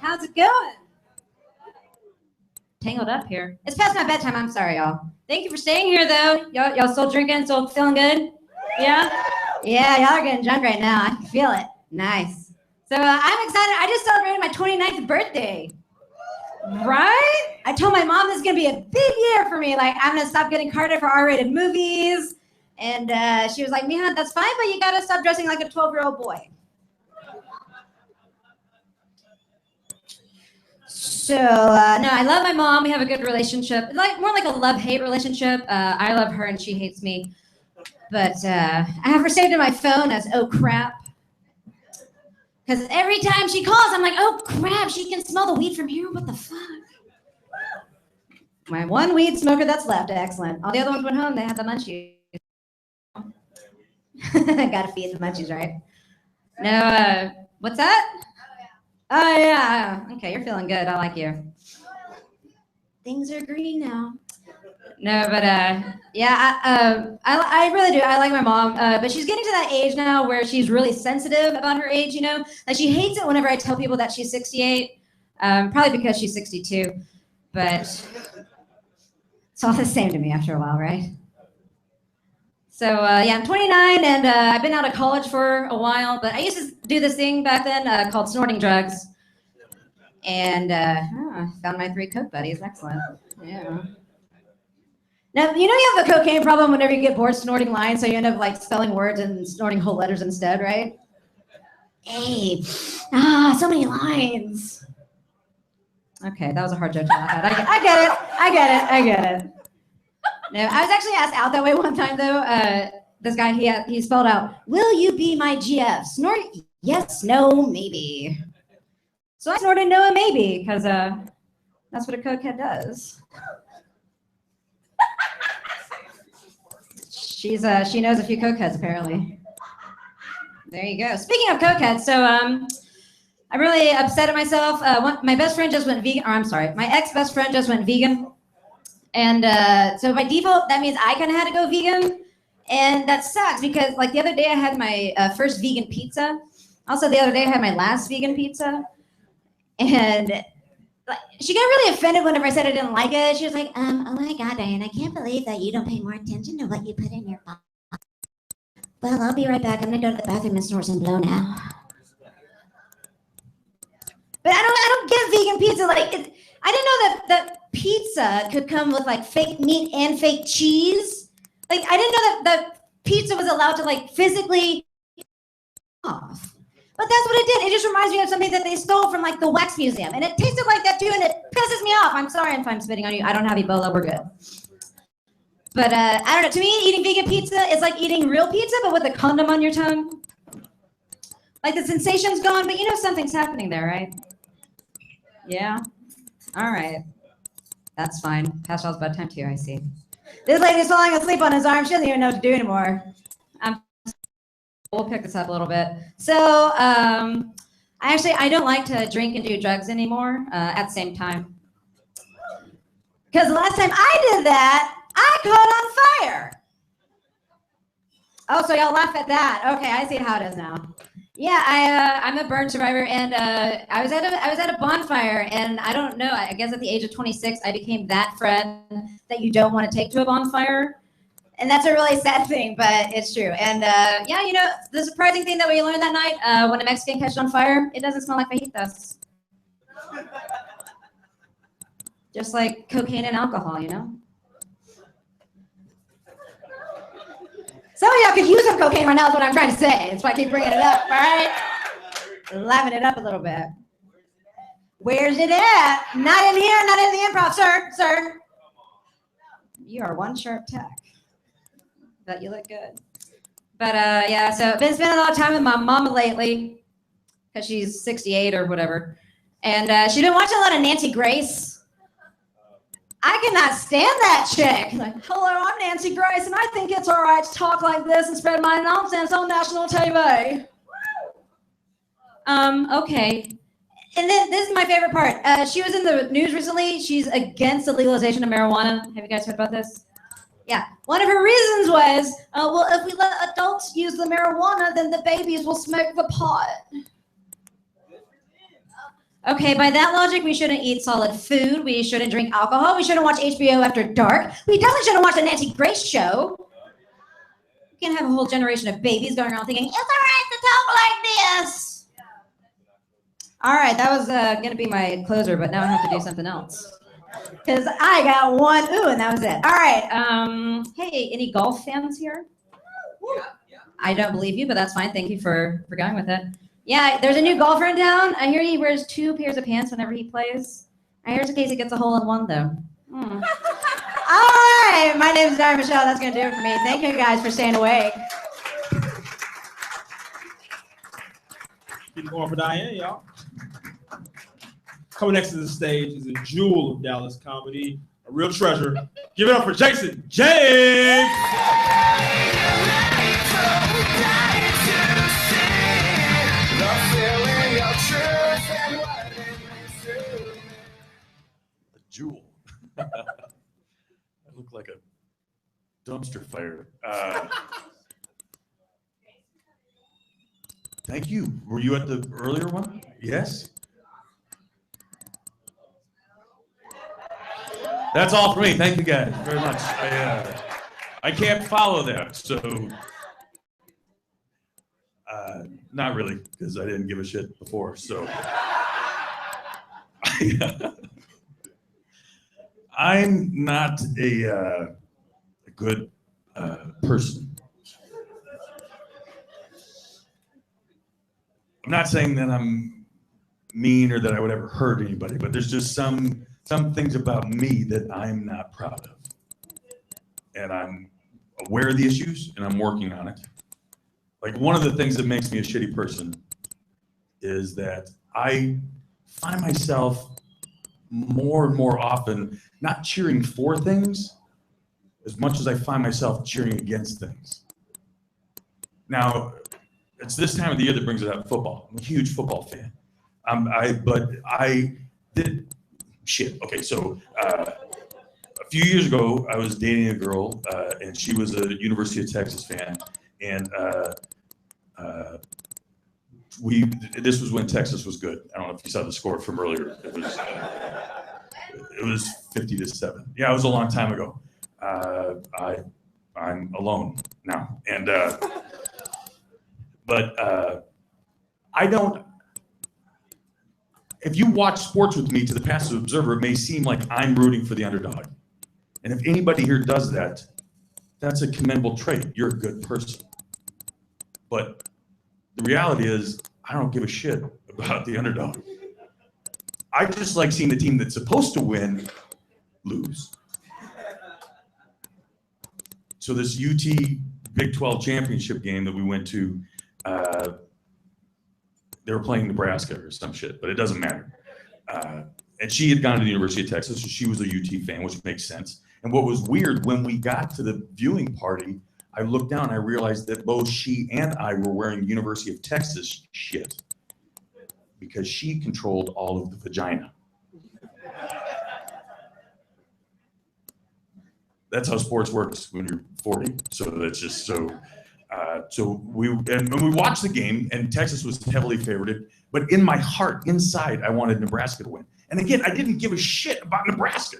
How's it going? Tangled up here. It's past my bedtime. I'm sorry, y'all. Thank you for staying here, though. Y'all still drinking? Still feeling good? Yeah? Yeah, y'all are getting drunk right now. I can feel it. Nice. So I'm excited. I just celebrated my 29th birthday. Right? I told my mom this is going to be a big year for me. Like, I'm going to stop getting carded for R-rated movies. And she was like, Mija, that's fine, but you got to stop dressing like a 12-year-old boy. So, no, I love my mom. We have a good relationship. More like a love-hate relationship. I love her and she hates me. But I have her saved in my phone as oh crap. Because every time she calls, I'm like, oh crap, she can smell the weed from here. What the fuck? My one weed smoker that's left, excellent. All the other ones went home, they had the munchies. Gotta feed the munchies, right? No, what's that? Oh yeah, okay, you're feeling good, I like you. Things are green now. No, but yeah, I really do. I like my mom, but she's getting to that age now where she's really sensitive about her age. You know, like she hates it whenever I tell people that she's 68. Probably because she's 62, but it's all the same to me after a while, right? So yeah, I'm 29 and I've been out of college for a while, but I used to do this thing back then called snorting drugs, and I found my 3 coke buddies. Excellent. Yeah. Now, you know you have a cocaine problem whenever you get bored snorting lines, so you end up like spelling words and snorting whole letters instead, right? Hey, so many lines. Okay, that was a hard joke to laugh at. I get it. No, I was actually asked out that way one time though. This guy, he spelled out, "Will you be my GF?" Snort, yes, no, maybe. So I snorted no and maybe, because that's what a cokehead does. She knows a few cokeheads apparently. There you go. Speaking of cokeheads, so I'm really upset at myself. My best friend just went vegan, or I'm sorry, my ex-best friend just went vegan. And so by default, that means I kind of had to go vegan. And that sucks because like the other day I had my first vegan pizza. Also the other day I had my last vegan pizza. And like, she got really offended whenever I said I didn't like it. She was like, oh my God, Diane, I can't believe that you don't pay more attention to what you put in your box. Well, I'll be right back. I'm gonna go to the bathroom and snort some blow now. But I don't get vegan pizza. Like, I didn't know that pizza could come with like fake meat and fake cheese. Like, I didn't know that pizza was allowed to like physically off. But that's what it did. It just reminds me of something that they stole from like the wax museum. And it tasted like that too, and it pisses me off. I'm sorry if I'm spitting on you. I don't have Ebola, we're good. But I don't know, to me, eating vegan pizza is like eating real pizza, but with a condom on your tongue. Like the sensation's gone, but you know something's happening there, right? Yeah? All right. That's fine. Pascal's bedtime too, I see. This lady's falling asleep on his arm. She doesn't even know what to do anymore. We'll pick this up a little bit. So I don't like to drink and do drugs anymore at the same time. Because the last time I did that, I caught on fire. Oh, so y'all laugh at that. Okay, I see how it is now. Yeah, I'm a burn survivor, and I was at a bonfire, and I don't know. I guess at the age of 26, I became that friend that you don't want to take to a bonfire. And that's a really sad thing, but it's true. And yeah, you know, the surprising thing that we learned that night when a Mexican catches on fire, it doesn't smell like fajitas. Just like cocaine and alcohol, you know? Some of y'all could use some cocaine right now is what I'm trying to say. That's why I keep bringing it up, all right? Laughing it up a little bit. Where's it at? Not in here, not in the improv, sir. You are one sharp tack. But you look good. But yeah, so I've been spending a lot of time with my mama lately because she's 68 or whatever. And she's been watching a lot of Nancy Grace. I cannot stand that chick. Like, hello, I'm Nancy Grace, and I think it's all right to talk like this and spread my nonsense on national TV. Okay. And then this is my favorite part. She was in the news recently. She's against the legalization of marijuana. Have you guys heard about this? Yeah, one of her reasons was, well, if we let adults use the marijuana, then the babies will smoke the pot. Okay, by that logic, we shouldn't eat solid food. We shouldn't drink alcohol. We shouldn't watch HBO after dark. We definitely shouldn't watch the Nancy Grace show. We can't have a whole generation of babies going around thinking, it's all right to talk like this. All right, that was going to be my closer, but now I have to do something else. Because I got one, and that was it. All right, hey, any golf fans here? Yeah. I don't believe you, but that's fine. Thank you for going with it. Yeah, there's a new golfer in town. I hear he wears 2 pairs of pants whenever he plays. I hear it's in case he gets a hole-in-one, though. All right, right, my name is Diane Michelle. That's gonna do it for me. Thank you guys for staying awake. Keep going for Diane, y'all. Coming next to the stage is a jewel of Dallas comedy, a real treasure. Give it up for Jason James. A jewel. I look like a dumpster fire. Thank you. Were you at the earlier one? Yes. That's all for me. Thank you guys very much. I can't follow that, so not really, because I didn't give a shit before. So I'm not a good person. I'm not saying that I'm mean or that I would ever hurt anybody, but there's just some things about me that I'm not proud of. And I'm aware of the issues and I'm working on it. Like, one of the things that makes me a shitty person is that I find myself more and more often not cheering for things as much as I find myself cheering against things. Now, it's this time of the year that brings it up, football. I'm a huge football fan. Okay, so a few years ago, I was dating a girl, and she was a University of Texas fan, and this was when Texas was good. I don't know if you saw the score from earlier. It was 50-7. Yeah, it was a long time ago. I'm alone now, and I don't. If you watch sports with me to the passive observer, it may seem like I'm rooting for the underdog. And if anybody here does that, that's a commendable trait. You're a good person. But the reality is, I don't give a shit about the underdog. I just like seeing the team that's supposed to win lose. So this UT Big 12 championship game that we went to, they were playing Nebraska or some shit, but it doesn't matter. And she had gone to the University of Texas, so she was a UT fan, which makes sense. And what was weird, when we got to the viewing party, I looked down and I realized that both she and I were wearing University of Texas shit because she controlled all of the vagina. That's how sports works when you're 40. So that's just so. When we watched the game, and Texas was heavily favored, but in my heart, inside, I wanted Nebraska to win. And again, I didn't give a shit about Nebraska.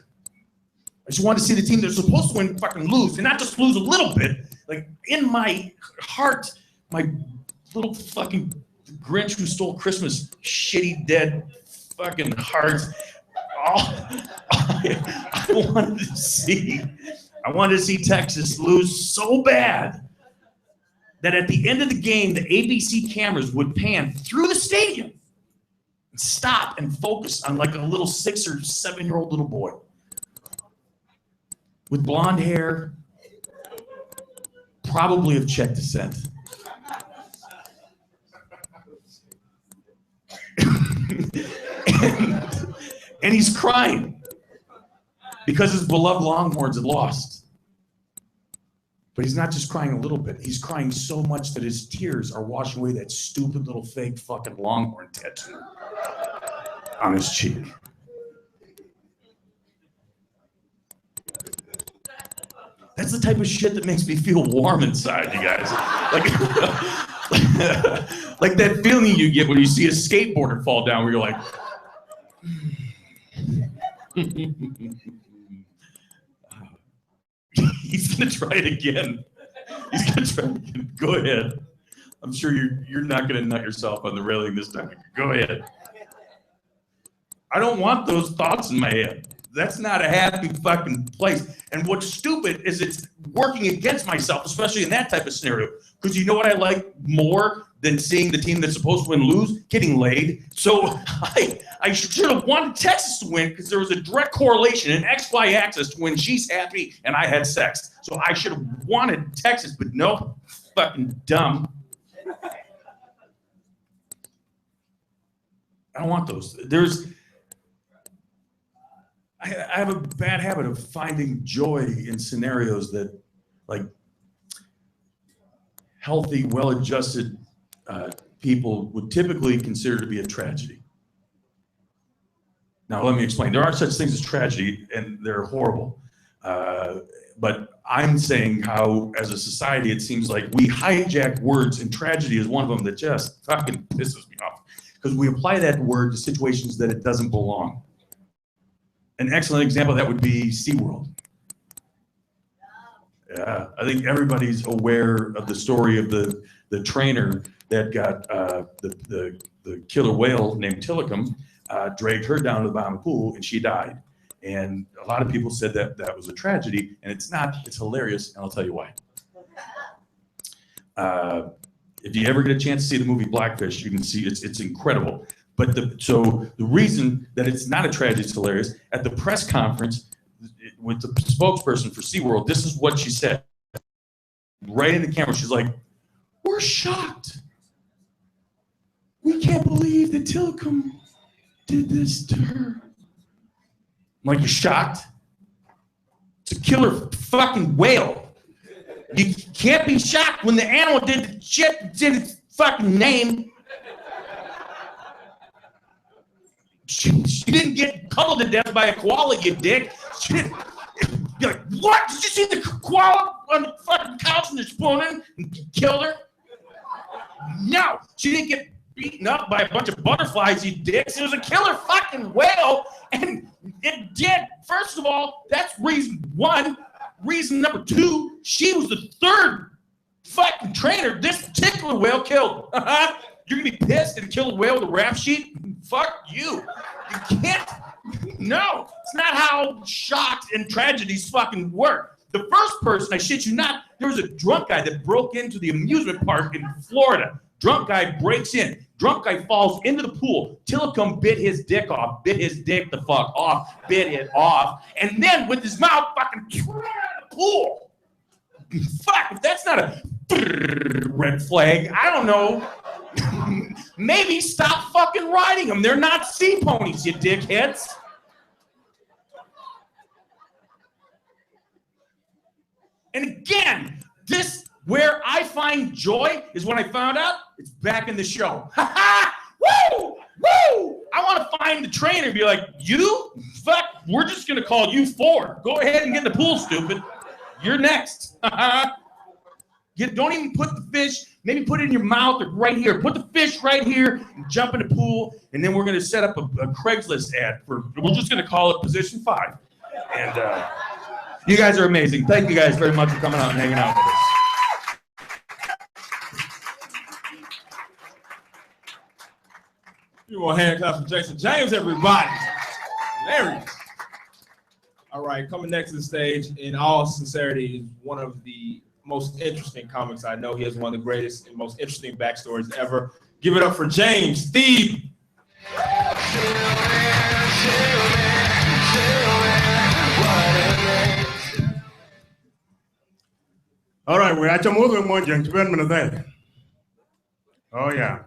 I just wanted to see the team that's supposed to win fucking lose, and not just lose a little bit. Like, in my heart, my little fucking Grinch who stole Christmas, shitty dead fucking heart. I wanted to see Texas lose so bad that at the end of the game, the ABC cameras would pan through the stadium and stop and focus on like a little 6 or 7-year-old little boy with blonde hair, probably of Czech descent. and he's crying because his beloved Longhorns had lost. But he's not just crying a little bit. He's crying so much that his tears are washing away that stupid little fake fucking Longhorn tattoo on his cheek. That's the type of shit that makes me feel warm inside, you guys. Like that feeling you get when you see a skateboarder fall down where you're like, he's gonna try it again. He's gonna try it again. Go ahead. I'm sure you're not gonna nut yourself on the railing this time. Go ahead. I don't want those thoughts in my head. That's not a happy fucking place. And what's stupid is it's working against myself, especially in that type of scenario. Because you know what I like more than seeing the team that's supposed to win lose? Getting laid. So I should have wanted Texas to win because there was a direct correlation, an XY axis to when she's happy and I had sex. So I should have wanted Texas, but no, fucking dumb. I don't want those. I have a bad habit of finding joy in scenarios that, like, healthy, well-adjusted people would typically consider to be a tragedy. Now, let me explain. There are such things as tragedy, and they're horrible. But I'm saying how, as a society, it seems like we hijack words, and tragedy is one of them that just fucking pisses me off. Because we apply that word to situations that it doesn't belong. An excellent example of that would be SeaWorld. Yeah, I think everybody's aware of the story of the trainer that got the killer whale named Tilikum, dragged her down to the bottom of the pool, and she died. And a lot of people said that that was a tragedy, and it's not. It's hilarious, and I'll tell you why. If you ever get a chance to see the movie Blackfish, you can see it's incredible. But the reason that it's not a tragedy, it's hilarious. At the press conference with the spokesperson for SeaWorld, this is what she said. Right in the camera, she's like, "We're shocked. We can't believe that Tilikum did this to her." I'm like, "You're shocked? It's a killer fucking whale. You can't be shocked when the animal did the shit that's in its fucking name." She didn't get cuddled to death by a koala, you dick. You're like, what? Did you see the koala on the fucking couch and they're spooning and killed her? No, she didn't get beaten up by a bunch of butterflies, you dicks. It was a killer fucking whale, and it did. First of all, that's reason one. Reason number two, she was the third fucking trainer this particular whale killed. You're gonna be pissed and kill a whale with a rap sheet? Fuck you. You can't. No, it's not how shocks and tragedies fucking work. The first person, I shit you not, there was a drunk guy that broke into the amusement park in Florida. Drunk guy breaks in. Drunk guy falls into the pool. Tilikum bit his dick off. Bit his dick the fuck off. Bit it off. And then with his mouth fucking threw it out of the pool. Fuck, if that's not a red flag, I don't know. Maybe stop fucking riding them. They're not sea ponies, you dickheads. And again, this where I find joy is when I found out it's back in the show. Ha ha! Woo! Woo! I want to find the trainer and be like, you? Fuck, we're just gonna call you 4. Go ahead and get in the pool, stupid. You're next. Don't even put the fish, maybe put it in your mouth or right here. Put the fish right here and jump in the pool, and then we're going to set up a Craigslist ad we're just going to call it position 5. And you guys are amazing. Thank you guys very much for coming out and hanging out with us. You want hand claps for Jason James, everybody. Hilarious. All right, coming next to the stage, in all sincerity, is one of the most interesting comics I know. He has one of the greatest and most interesting backstories ever. Give it up for James Steve. All right, we are moving more gentlemen there. Oh yeah.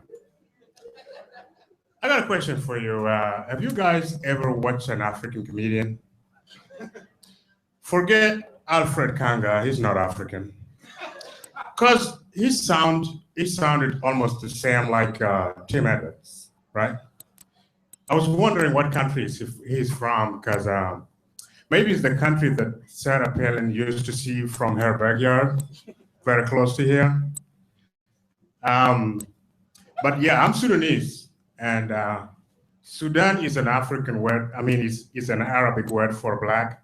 I got a question for you. Have you guys ever watched an African comedian? Forget Alfred Kanger, he's not African. Because he sounded almost the same like Tim Edwards, right? I was wondering what country he's from, because maybe it's the country that Sarah Palin used to see from her backyard, very close to here. But yeah, I'm Sudanese, and Sudan is an African word. I mean, it's an Arabic word for black.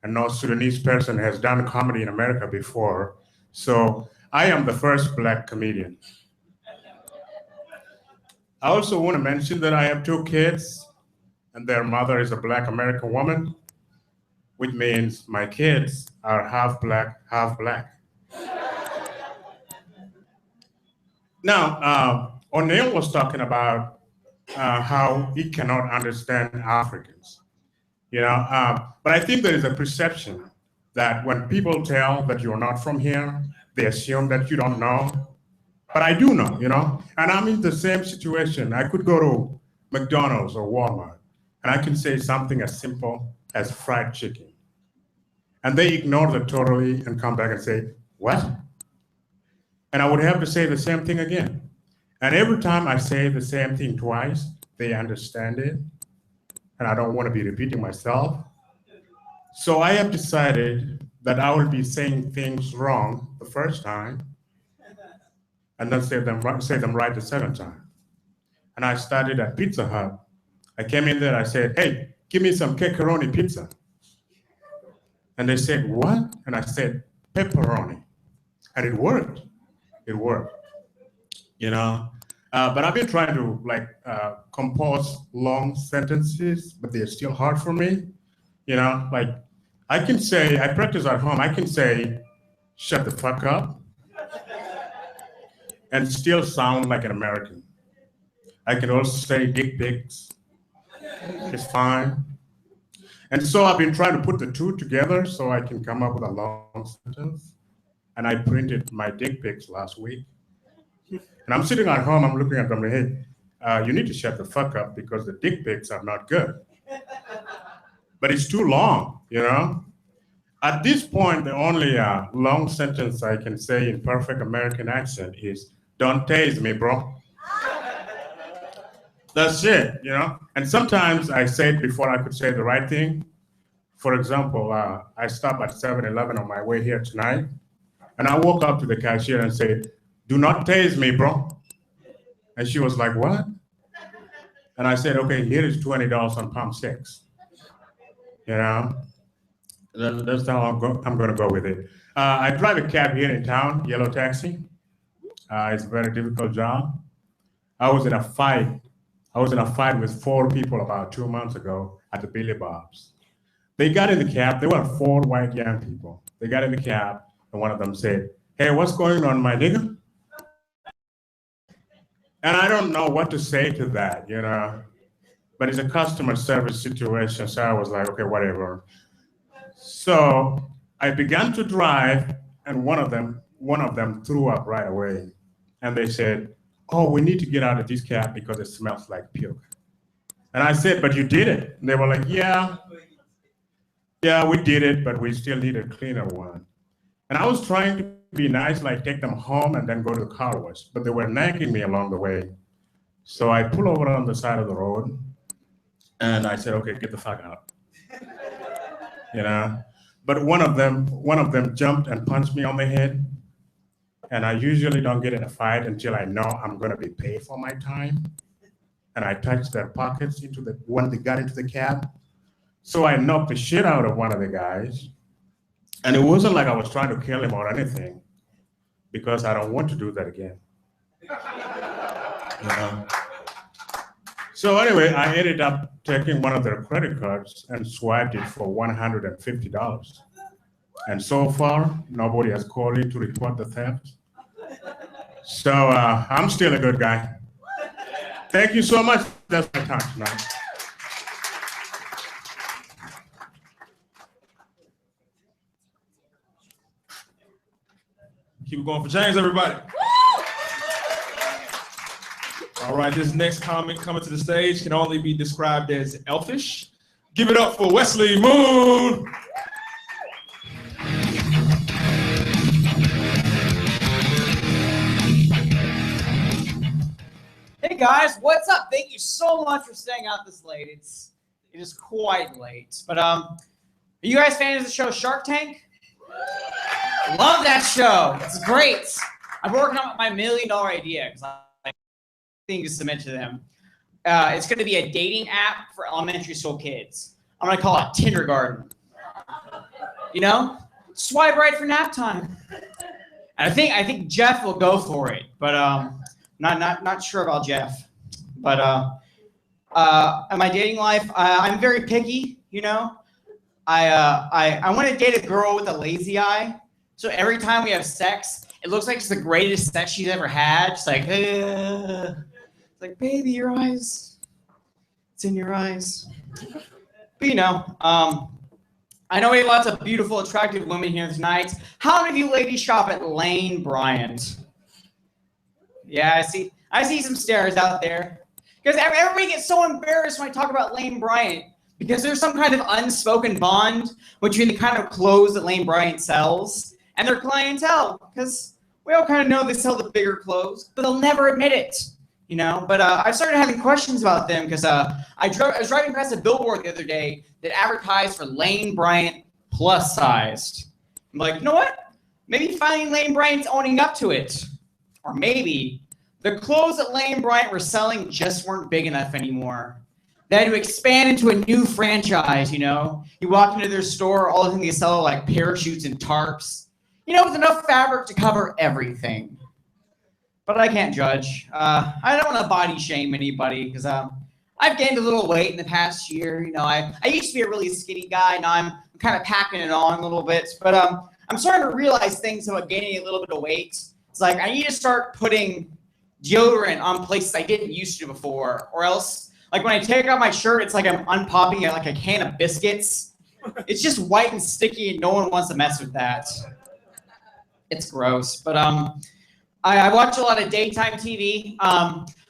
And no Sudanese person has done comedy in America before. So I am the first black comedian. I also want to mention that I have 2 kids. and their mother is a Black American woman, which means my kids are half black, half black. Now, O'Neill was talking about how he cannot understand Africans, you know, but I think there is a perception that when people tell that you're not from here, they assume that you don't know. But I do know, you know, and I'm in the same situation. I could go to McDonald's or Walmart, and I can say something as simple as fried chicken. And they ignore that totally and come back and say, what? And I would have to say the same thing again. And every time I say the same thing twice, they understand it. And I don't want to be repeating myself. So I have decided that I will be saying things wrong the first time and then say them right the second time. And I started at Pizza Hut. I came in there, I said, hey, give me some pepperoni pizza. And they said, what? And I said, pepperoni. And it worked. It worked, you know? But I've been trying to compose long sentences, but they're still hard for me. You know, like I practice at home, I can say, shut the fuck up, and still sound like an American. I can also say dick pics, it's fine. And so I've been trying to put the two together so I can come up with a long sentence. And I printed my dick pics last week. And I'm sitting at home, I'm looking at them, hey, you need to shut the fuck up because the dick pics are not good. But it's too long, you know? At this point, the only long sentence I can say in perfect American accent is, don't tase me, bro. That's it, you know? And sometimes I say it before I could say the right thing. For example, I stopped at 7-Eleven on my way here tonight. And I walk up to the cashier and said, do not tase me, bro. And she was like, what? And I said, okay, here is $20 on pump 6. You know, that's how I'm going to go with it. I drive a cab here in town, yellow taxi. It's a very difficult job. I was in a fight with 4 people about 2 months ago at the Billy Bob's. They got in the cab. There were 4 white young people. They got in the cab. And one of them said, hey, what's going on, my nigga? And I don't know what to say to that, you know, but it's a customer service situation. So I was like, okay, whatever. So I began to drive and one of them threw up right away. And they said, oh, we need to get out of this cab because it smells like puke. And I said, but you did it. And they were like, yeah, we did it, but we still need a cleaner one. And I was trying to be nice, like take them home and then go to the car wash, but they were nagging me along the way. So I pull over on the side of the road and I said, okay, get the fuck out. You know, but one of them jumped and punched me on the head. And I usually don't get in a fight until I know I'm going to be paid for my time. And I touched their pockets when they got into the cab. So I knocked the shit out of one of the guys. And it wasn't like I was trying to kill him or anything, because I don't want to do that again. You know? So anyway, I ended up taking one of their credit cards and swiped it for $150. And so far, nobody has called in to report the theft. So I'm still a good guy. Thank you so much. That's my time tonight. Keep it going for James, everybody. All right, this next comic coming to the stage can only be described as elfish. Give it up for Wesley Moon. Hey guys, what's up? Thank you so much for staying out this late. It is quite late. But are you guys fans of the show Shark Tank? Love that show. It's great. I'm working on my $1 million idea because I think to mention to them. It's going to be a dating app for elementary school kids. I'm going to call it Tindergarten. You know, swipe right for nap time. And I think Jeff will go for it, but not sure about Jeff. But in my dating life, I'm very picky, you know. I want to date a girl with a lazy eye. So every time we have sex, it looks like it's the greatest sex she's ever had. It's like, it's like, baby, your eyes. It's in your eyes. But you know, I know we have lots of beautiful, attractive women here tonight. How many of you ladies shop at Lane Bryant? Yeah, I see some stares out there. Because everybody gets so embarrassed when I talk about Lane Bryant because there's some kind of unspoken bond between the kind of clothes that Lane Bryant sells and their clientele. Because we all kind of know they sell the bigger clothes, but they'll never admit it, you know. But I started having questions about them because I was driving past a billboard the other day that advertised for Lane Bryant plus sized. I'm like, you know what? Maybe finally Lane Bryant's owning up to it. Or maybe the clothes that Lane Bryant were selling just weren't big enough anymore. They had to expand into a new franchise, you know? You walk into their store, all the things they sell are like parachutes and tarps. You know, with enough fabric to cover everything. But I can't judge. I don't want to body shame anybody because I've gained a little weight in the past year. You know, I used to be a really skinny guy. Now I'm kind of packing it on a little bit. But I'm starting to realize things about gaining a little bit of weight. It's like I need to start putting deodorant on places I didn't used to before, or else, like when I take off my shirt, it's like I'm unpopping it like a can of biscuits. It's just white and sticky, and no one wants to mess with that. It's gross, but I watch a lot of daytime TV.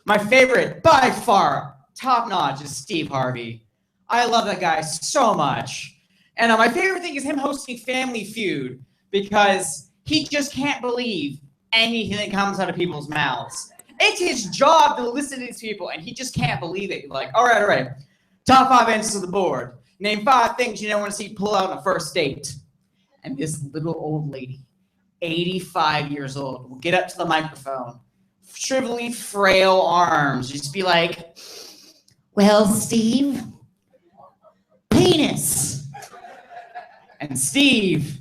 My favorite, by far, top notch, is Steve Harvey. I love that guy so much, and my favorite thing is him hosting Family Feud because he just can't believe anything that comes out of people's mouths. It's his job to listen to these people, and he just can't believe it. Like, all right. Top 5 answers to the board. Name 5 things you don't want to see pull out on a first date. And this little old lady, 85 years old, will get up to the microphone, shrivelly, frail arms, just be like, well, Steve, penis. And Steve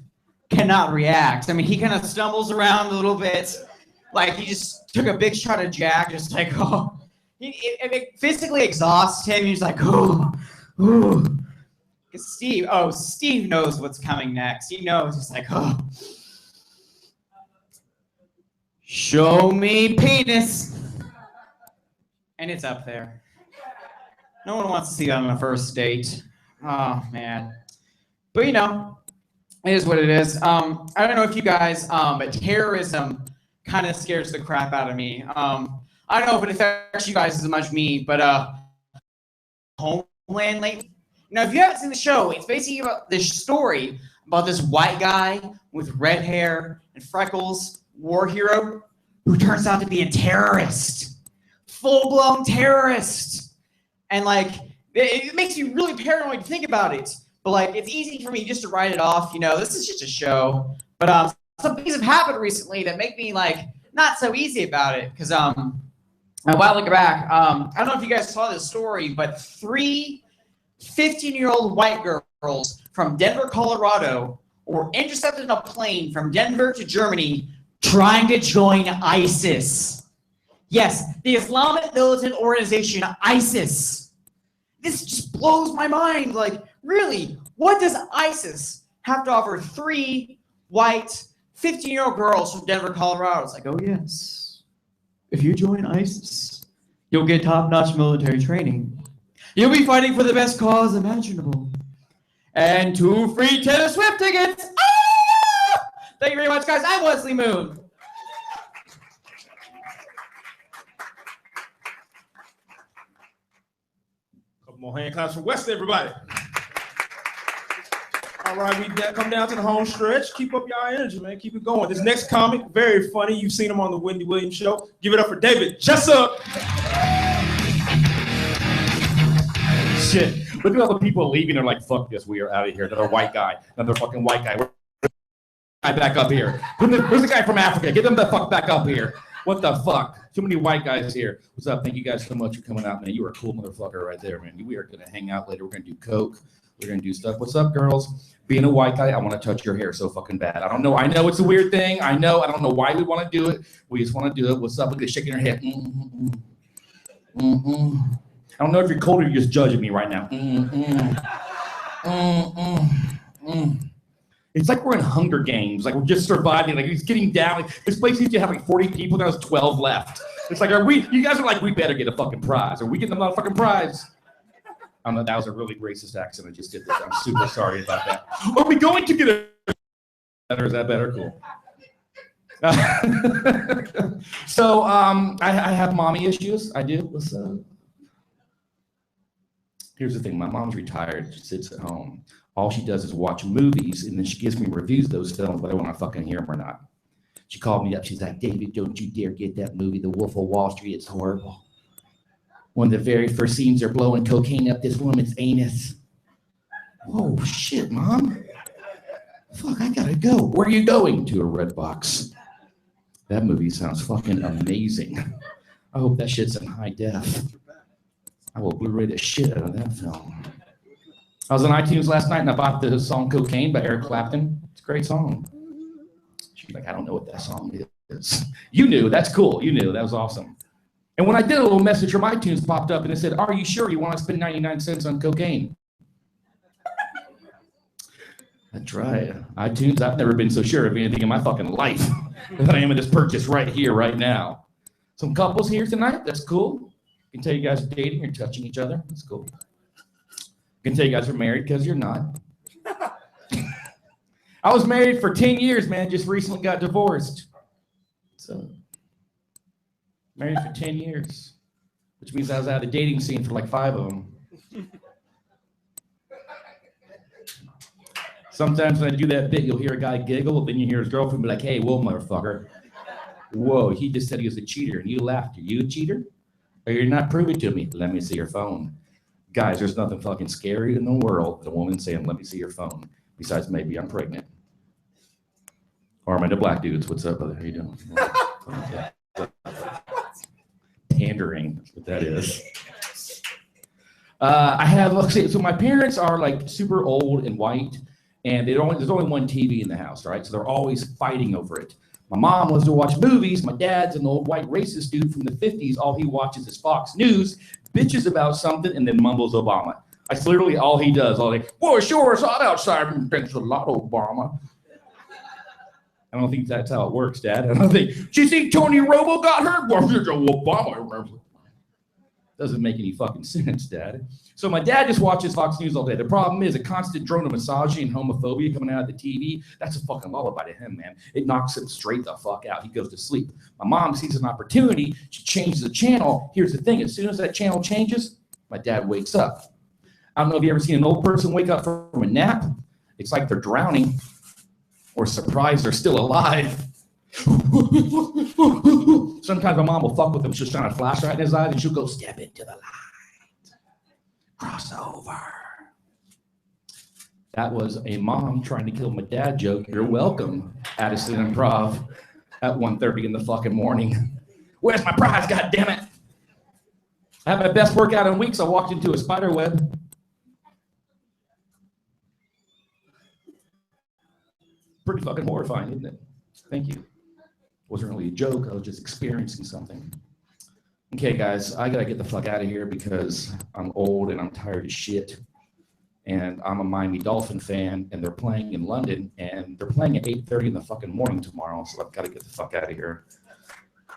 cannot react. I mean, he kind of stumbles around a little bit, like he just took a big shot of Jack, just like, oh. It physically exhausts him. He's like, oh. Steve knows what's coming next. He knows. He's like, oh. Show me penis. And it's up there. No one wants to see that on a first date. Oh, man. But, you know, it is what it is. I don't know if you guys, but terrorism kind of scares the crap out of me. I don't know if it affects you guys as much as me, but Homeland lately. Now, if you haven't seen the show, it's basically about this story about this white guy with red hair and freckles, war hero, who turns out to be a terrorist, full-blown terrorist. And like, it makes me really paranoid to think about it. But like, it's easy for me just to write it off. You know, this is just a show. But some things have happened recently that make me like not so easy about it. Because a while back, I don't know if you guys saw this story, but 3 15-year-old white girls from Denver, Colorado, were intercepted in a plane from Denver to Germany trying to join ISIS. Yes, the Islamic militant organization ISIS. This just blows my mind. Like, really, what does ISIS have to offer 3 white 15-year-old girls from Denver, Colorado? It's like, oh yes, if you join ISIS, you'll get top-notch military training. You'll be fighting for the best cause imaginable. And 2 free Taylor Swift tickets. Ah! Thank you very much, guys. I'm Wesley Moon. Couple more hand claps for Wesley, everybody. All right, we come down to the home stretch. Keep up your energy, man. Keep it going. This next comic, very funny. You've seen him on the Wendy Williams show. Give it up for David Jessup. Shit. Look at all the people leaving. They're like, fuck this. We are out of here. Another white guy. Another fucking white guy. Guy back up here. Where's the guy from Africa? Get them the fuck back up here. What the fuck? Too many white guys here. What's up? Thank you guys so much for coming out, man. You are a cool motherfucker right there, man. We are going to hang out later. We're going to do coke. We're going to do stuff. What's up, girls? Being a white guy, I want to touch your hair so fucking bad. I don't know. I know it's a weird thing. I know. I don't know why we want to do it. We just want to do it. What's up? Look at shaking her head. I don't know if you're cold or you're just judging me right now. It's like we're in Hunger Games. Like we're just surviving. Like it's getting down. Like, this place used to have like 40 people. Now there's 12 left. It's like, you guys are like, we better get a fucking prize. Are we getting a motherfucking prize? I don't know. That was a really racist accent I just did. I'm super sorry about that. Are we going to get a... Better? Is that better? Cool. So I have mommy issues. I do. Here's the thing. My mom's retired. She sits at home. All she does is watch movies, and then she gives me reviews of those films, whether I want to fucking hear them or not. She called me up. She's like, David, don't you dare get that movie, The Wolf of Wall Street. It's horrible. One of the very first scenes, they're blowing cocaine up this woman's anus. Oh, shit, Mom. Fuck, I gotta go. Where are you going? To a red box. That movie sounds fucking amazing. I hope that shit's in high def. I will Blu-ray the shit out of that film. I was on iTunes last night and I bought the song Cocaine by Eric Clapton. It's a great song. She's like, I don't know what that song is. You knew, that's cool. You knew, that was awesome. And when I did, a little message from iTunes popped up and it said, are you sure you want to spend 99 cents on cocaine? That's right. iTunes, I've never been so sure of anything in my fucking life than I am in this purchase right here, right now. Some couples here tonight, that's cool. I can tell you guys are dating, you're touching each other, that's cool. I can tell you guys are married because you're not. I was married for 10 years, man, just recently got divorced. So, married for 10 years, which means I was out of the dating scene for like 5 of them. Sometimes when I do that bit, you'll hear a guy giggle, then you hear his girlfriend be like, hey, whoa, motherfucker. Whoa, he just said he was a cheater, and you laughed. Are you a cheater? Or you're not proving to me? Let me see your phone. Guys, there's nothing fucking scary in the world than a woman saying, let me see your phone. Besides, maybe I'm pregnant. Or I'm into black dudes. What's up, brother? How you doing? Pandering, that's what that is. I have, so my parents are like super old and white, and there's only one TV in the house, right? So they're always fighting over it. My mom loves to watch movies. My dad's an old white racist dude from the 50s. All he watches is Fox News, bitches about something, and then mumbles Obama. That's literally all he does. All day, boy, sure, it's hot outside. Thanks a lot, Obama. I don't think that's how it works, Dad. I don't think. Did you see Tony Romo got hurt? Well, Obama. Doesn't make any fucking sense, Dad. So my dad just watches Fox News all day. The problem is a constant drone of misogyny and homophobia coming out of the TV. That's a fucking lullaby to him, man. It knocks him straight the fuck out. He goes to sleep. My mom sees an opportunity. She changes the channel. Here's the thing. As soon as that channel changes, my dad wakes up. I don't know if you ever seen an old person wake up from a nap. It's like they're drowning or surprised they're still alive. Sometimes my mom will fuck with him. She'll shine a flashlight in his eyes and she'll go, step into the light. Cross over. That was a mom trying to kill my dad joke. You're welcome, Addison Improv, at 1:30 in the fucking morning. Where's my prize, God damn it? I had my best workout in weeks. I walked into a spider web. Pretty fucking horrifying, isn't it? Thank you. Wasn't really a joke. I was just experiencing something. Okay, guys, I gotta get the fuck out of here because I'm old and I'm tired of shit. And I'm a Miami Dolphin fan, and they're playing in London, and they're playing at 8:30 in the fucking morning tomorrow, so I've gotta get the fuck out of here.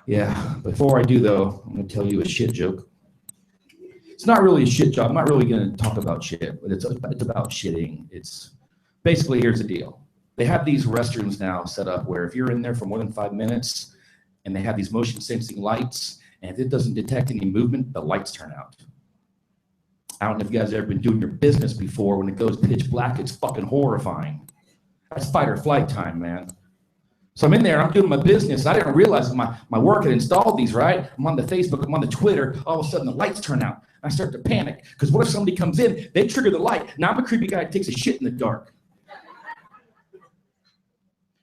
Yeah, before I do though, I'm gonna tell you a shit joke. It's not really a shit joke. I'm not really gonna talk about shit, but it's about shitting. It's basically, here's the deal. They have these restrooms now set up where if you're in there for more than 5 minutes and they have these motion sensing lights, and if it doesn't detect any movement, the lights turn out. I don't know if you guys have ever been doing your business before. When it goes pitch black, it's fucking horrifying. That's fight or flight time, man. So I'm in there, I'm doing my business. I didn't realize my work had installed these, right? I'm on the Facebook, I'm on the Twitter. All of a sudden the lights turn out. I start to panic because what if somebody comes in, they trigger the light. Now I'm a creepy guy that takes a shit in the dark.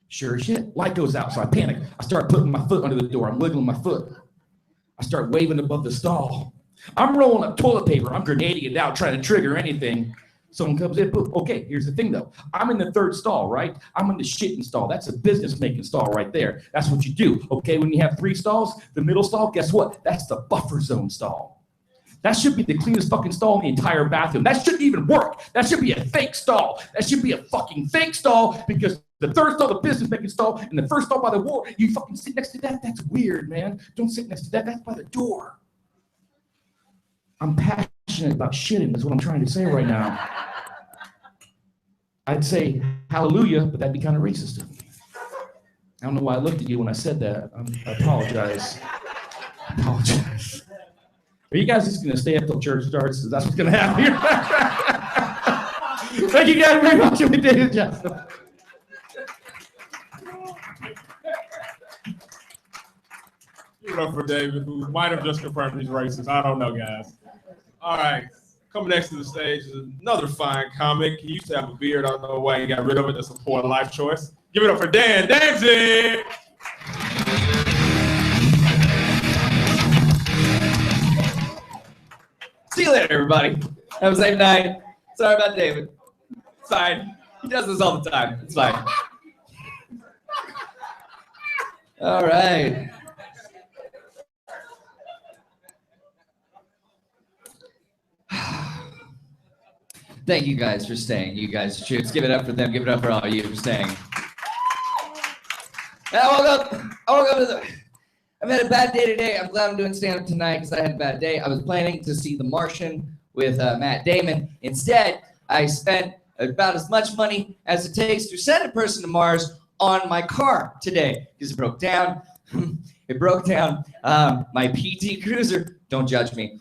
Sure as shit, light goes out, so I panic. I start putting my foot under the door. I'm wiggling my foot. I start waving above the stall. I'm rolling up toilet paper. I'm grenading it out, trying to trigger anything. Someone comes in, boom. Okay, here's the thing though. I'm in the third stall, right? I'm in the shitting stall. That's a business-making stall right there. That's what you do, okay? When you have 3 stalls, the middle stall, guess what? That's the buffer zone stall. That should be the cleanest fucking stall in the entire bathroom. That shouldn't even work. That should be a fake stall. That should be a fucking fake stall because the third stall, the business making stall, and the first stall by the wall, you fucking sit next to that. That's weird, man. Don't sit next to that. That's by the door. I'm passionate about shitting is what I'm trying to say right now. I'd say hallelujah, but that'd be kind of racist of me. I don't know why I looked at you when I said that. I apologize. I apologize. Are you guys just gonna stay up till church starts? Is that what's gonna happen here? Thank you guys very much. We did it, Justin. Give it up for David, who might have just confirmed he's racist. I don't know, guys. All right, coming next to the stage is another fine comic. He used to have a beard. I don't know why he got rid of it. That's a poor life choice. Give it up for Dan Danzig. See you later, everybody. Have a safe night. Sorry about David. It's fine. He does this all the time. It's fine. All right. Thank you guys for staying. You guys should give it up for them. Give it up for all of you for staying. I've had a bad day today. I'm glad I'm doing stand-up tonight because I had a bad day. I was planning to see The Martian with Matt Damon. Instead, I spent about as much money as it takes to send a person to Mars on my car today because it broke down. It broke down. My PT Cruiser. Don't judge me.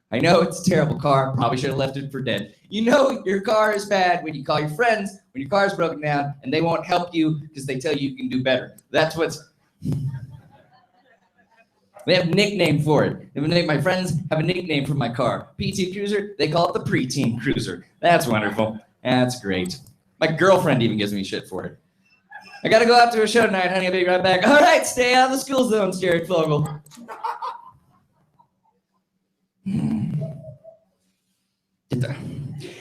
I know it's a terrible car. Probably should have left it for dead. You know your car is bad when you call your friends when your car's broken down and they won't help you because they tell you you can do better. That's what's... They have a nickname for it. My friends have a nickname for my car. PT Cruiser, they call it the preteen cruiser. That's wonderful. That's great. My girlfriend even gives me shit for it. I gotta go out to a show tonight, honey. I'll be right back. All right, stay out of the school zones, Jared Fogle.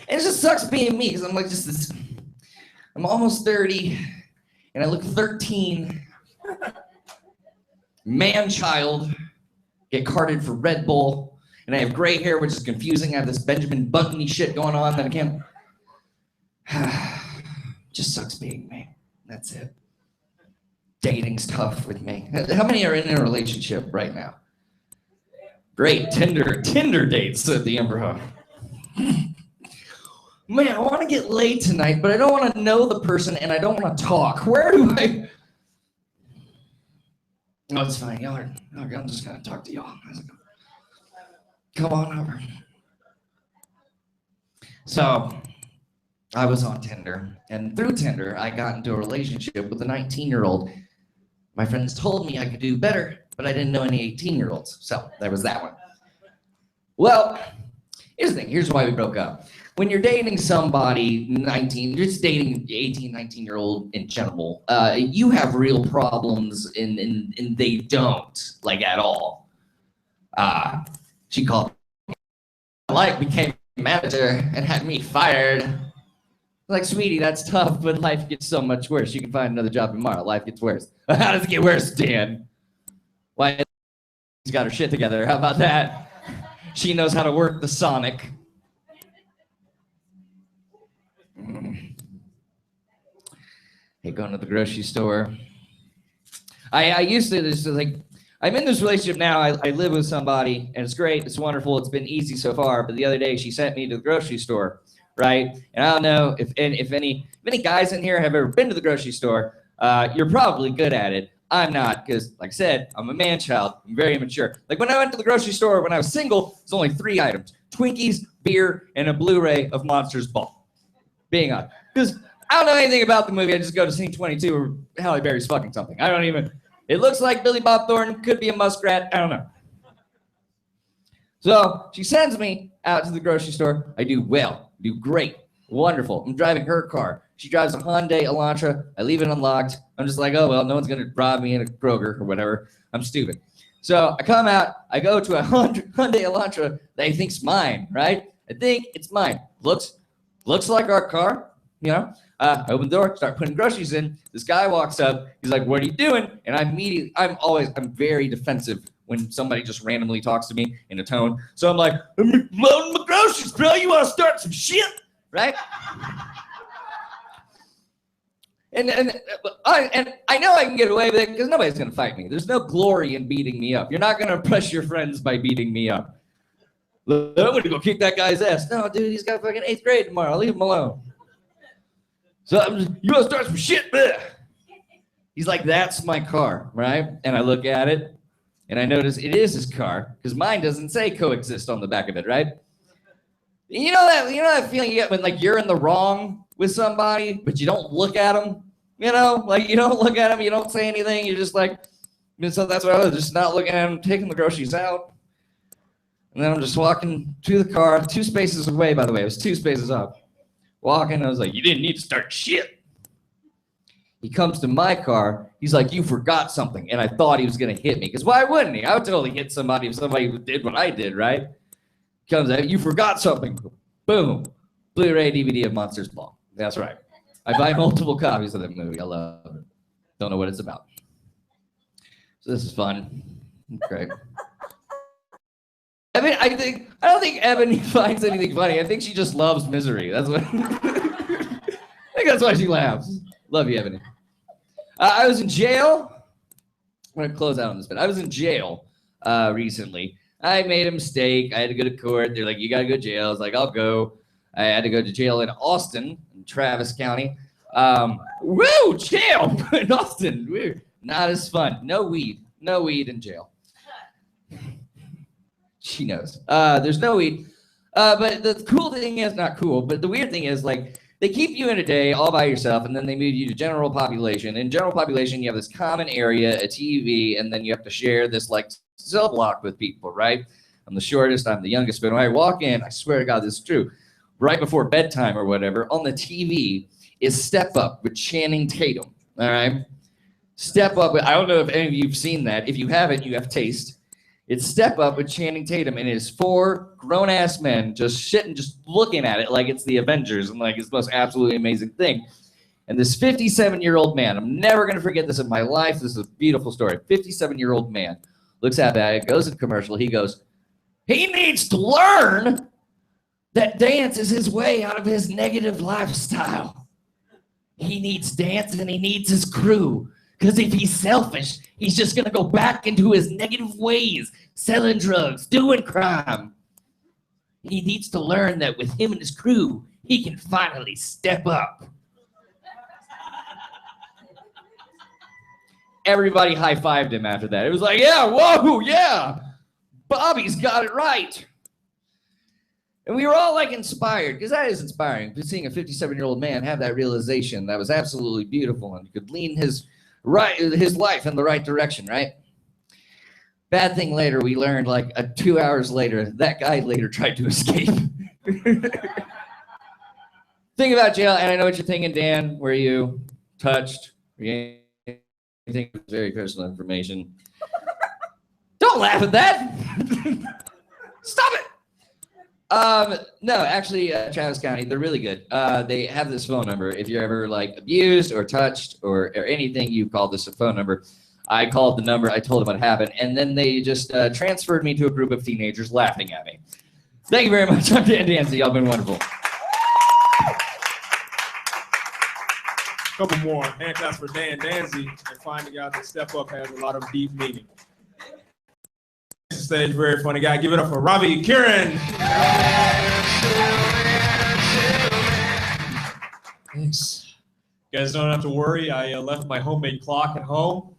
It just sucks being me because I'm like just this. I'm almost 30 and I look 13. Man-child, get carded for Red Bull, and I have gray hair, which is confusing. I have this Benjamin Button-y shit going on that I can't. Just sucks being me. That's it. Dating's tough with me. How many are in a relationship right now? Great, Tinder dates at the Improv. Man, I want to get laid tonight, but I don't want to know the person and I don't want to talk. Where do I? Oh, it's fine. Y'all are, I'm just going to talk to y'all. Come on over. So, I was on Tinder, and through Tinder, I got into a relationship with a 19-year-old. My friends told me I could do better, but I didn't know any 18-year-olds. So, there was that one. Well, here's the thing. Here's why we broke up. When you're dating somebody, 19, you're just dating 18, 19-year-old in general, you have real problems and they don't, like, at all. She called me, became manager and had me fired. Like, sweetie, that's tough, but life gets so much worse. You can find another job tomorrow. Life gets worse. How does it get worse, Dan? Why, she's got her shit together. How about that? She knows how to work the Sonic. Hey, going to the grocery store. I used to just like, I'm in this relationship now. I live with somebody and it's great. It's wonderful. It's been easy so far. But the other day she sent me to the grocery store, right? And I don't know if any guys in here have ever been to the grocery store. You're probably good at it. I'm not, because like I said, I'm a man-child. I'm very immature. Like when I went to the grocery store when I was single, it's only 3 items: Twinkies, beer, and a Blu-ray of Monsters Ball. Being on, because I don't know anything about the movie. I just go to scene 22 where Halle Berry's fucking something. I don't even. It looks like Billy Bob Thornton, could be a muskrat. I don't know. So she sends me out to the grocery store. I do well, do great, wonderful. I'm driving her car. She drives a Hyundai Elantra. I leave it unlocked. I'm just like, oh, well, no one's going to rob me in a Kroger or whatever. I'm stupid. So I come out. I go to a Hyundai Elantra that I think's mine, right? I think it's mine. Looks like our car, you know? I open the door, start putting groceries in. This guy walks up. He's like, what are you doing? And I'm very defensive when somebody just randomly talks to me in a tone. So I'm like, I'm loading my groceries, bro. You want to start some shit? Right? And I know I can get away with it because nobody's going to fight me. There's no glory in beating me up. You're not going to impress your friends by beating me up. I'm going to go kick that guy's ass. No, dude, he's got fucking 8th grade tomorrow. I'll leave him alone. So you want to start some shit? Bleh. He's like, that's my car, right? And I look at it, and I notice it is his car because mine doesn't say coexist on the back of it, right? You know that feeling you get when like you're in the wrong with somebody, but you don't look at them. You know, like you don't look at them, you don't say anything. You're just like, so that's what I was just not looking at him, taking the groceries out, and then I'm just walking to the car, 2 spaces away. By the way, it was 2 spaces up. Walking, I was like, you didn't need to start shit. He comes to my car. He's like, you forgot something, and I thought he was gonna hit me because why wouldn't he? I would totally hit somebody if somebody did what I did, right? Comes out, you forgot something. Boom. Blu-ray DVD of Monsters Ball. That's right. I buy multiple copies of that movie. I love it. Don't know what it's about. So this is fun. Great. I mean, I don't think Ebony finds anything funny. I think she just loves misery. That's what. I think that's why she laughs. Love you, Ebony. I was in jail. I'm gonna close out on this bit. I was in jail recently. I made a mistake. I had to go to court. They're like, you gotta go to jail. I was like, I'll go. I had to go to jail in Austin, in Travis County. Woo, jail in Austin. Weird. Not as fun. No weed. No weed in jail. She knows. There's no weed. But the cool thing is, not cool, but the weird thing is, like, they keep you in a day all by yourself, and then they move you to general population. In general population, you have this common area, a TV, and then you have to share this, like, cell block with people, right? I'm the shortest, I'm the youngest, but when I walk in, I swear to God, this is true. Right before bedtime or whatever, on the TV is Step Up with Channing Tatum, all right? Step Up, I don't know if any of you have seen that. If you haven't, you have taste. It's Step Up with Channing Tatum, and it is 4 grown-ass men just shitting, just looking at it like it's the Avengers and like it's the most absolutely amazing thing. And this 57-year-old man, I'm never going to forget this in my life. This is a beautiful story. 57-year-old man looks at that, goes to the commercial. He goes, he needs to learn that dance is his way out of his negative lifestyle. He needs dance and he needs his crew. Because if he's selfish, he's just going to go back into his negative ways, selling drugs, doing crime. He needs to learn that with him and his crew, he can finally step up. Everybody high-fived him after that. It was like, yeah, whoa, yeah. Bobby's got it right. And we were all like inspired, because that is inspiring, seeing a 57-year-old man have that realization that was absolutely beautiful and could lean his life in the right direction, right? Bad thing later, we learned like 2 hours later, that guy later tried to escape. Think about jail, and I know what you're thinking, Dan. Were you touched? Were you anything? Very personal information. Don't laugh at that. Stop it. No, actually, Travis County, they're really good. They have this phone number. If you're ever like abused or touched or anything, you call this a phone number. I called the number. I told them what happened, and then they just transferred me to a group of teenagers laughing at me. Thank you very much. I'm Dan Dancy. Y'all been wonderful. Couple more. Hand claps for Dan Dancy and finding out that Step Up has a lot of deep meaning. Stage, very funny guy. Give it up for Robbie Kieran. Thanks. You guys don't have to worry. I left my homemade clock at home.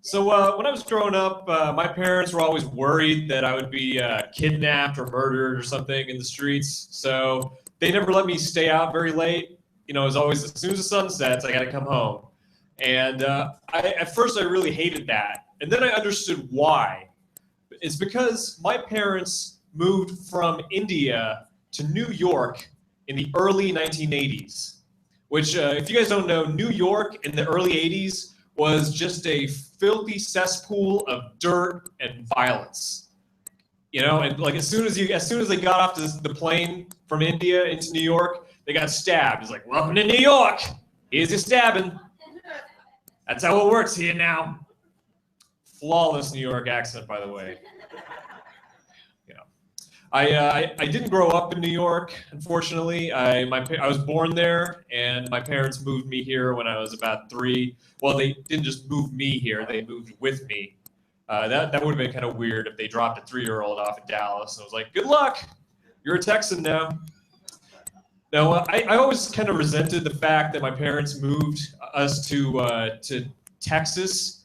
So when I was growing up, my parents were always worried that I would be kidnapped or murdered or something in the streets. So they never let me stay out very late. You know, it was always as soon as the sun sets, I got to come home. And at first I really hated that. And then I understood why. It's because my parents moved from India to New York in the early 1980s, which if you guys don't know, New York in the early 80s was just a filthy cesspool of dirt and violence. You know, and like as soon as they got off the plane from India into New York, they got stabbed. It's like, welcome to New York. Easy stabbing. That's how it works here now. Flawless New York accent, by the way. I didn't grow up in New York, unfortunately. I was born there, and my parents moved me here when I was about 3. Well, they didn't just move me here; they moved with me. That would have been kind of weird if they dropped a 3-year-old off in Dallas and was like, "Good luck, you're a Texan now." No, I always kind of resented the fact that my parents moved us to Texas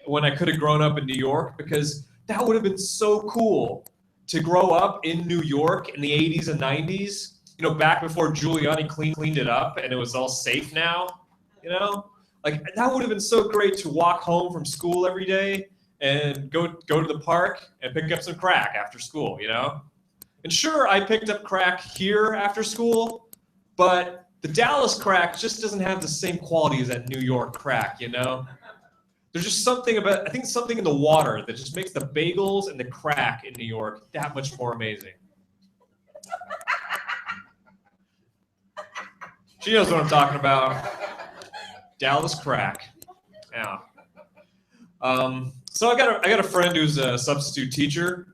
when I could have grown up in New York, because that would have been so cool to grow up in New York in the 80s and 90s, you know, back before Giuliani cleaned it up and it was all safe now, you know? Like, that would have been so great to walk home from school every day and go to the park and pick up some crack after school, you know? And sure, I picked up crack here after school, but the Dallas crack just doesn't have the same quality as that New York crack, you know? There's just something about, I think something in the water that just makes the bagels and the crack in New York that much more amazing. She knows what I'm talking about. Dallas crack. Yeah. So I got a friend who's a substitute teacher,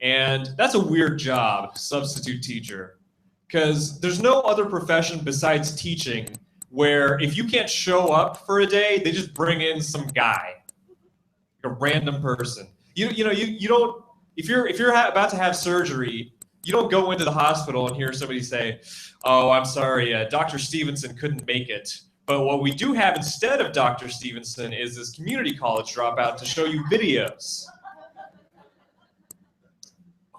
and that's a weird job, substitute teacher, because there's no other profession besides teaching where if you can't show up for a day, they just bring in some guy, a random person. You don't, if you're about to have surgery, you don't go into the hospital and hear somebody say, "Oh, I'm sorry, Dr. Stevenson couldn't make it. But what we do have instead of Dr. Stevenson is this community college dropout to show you videos."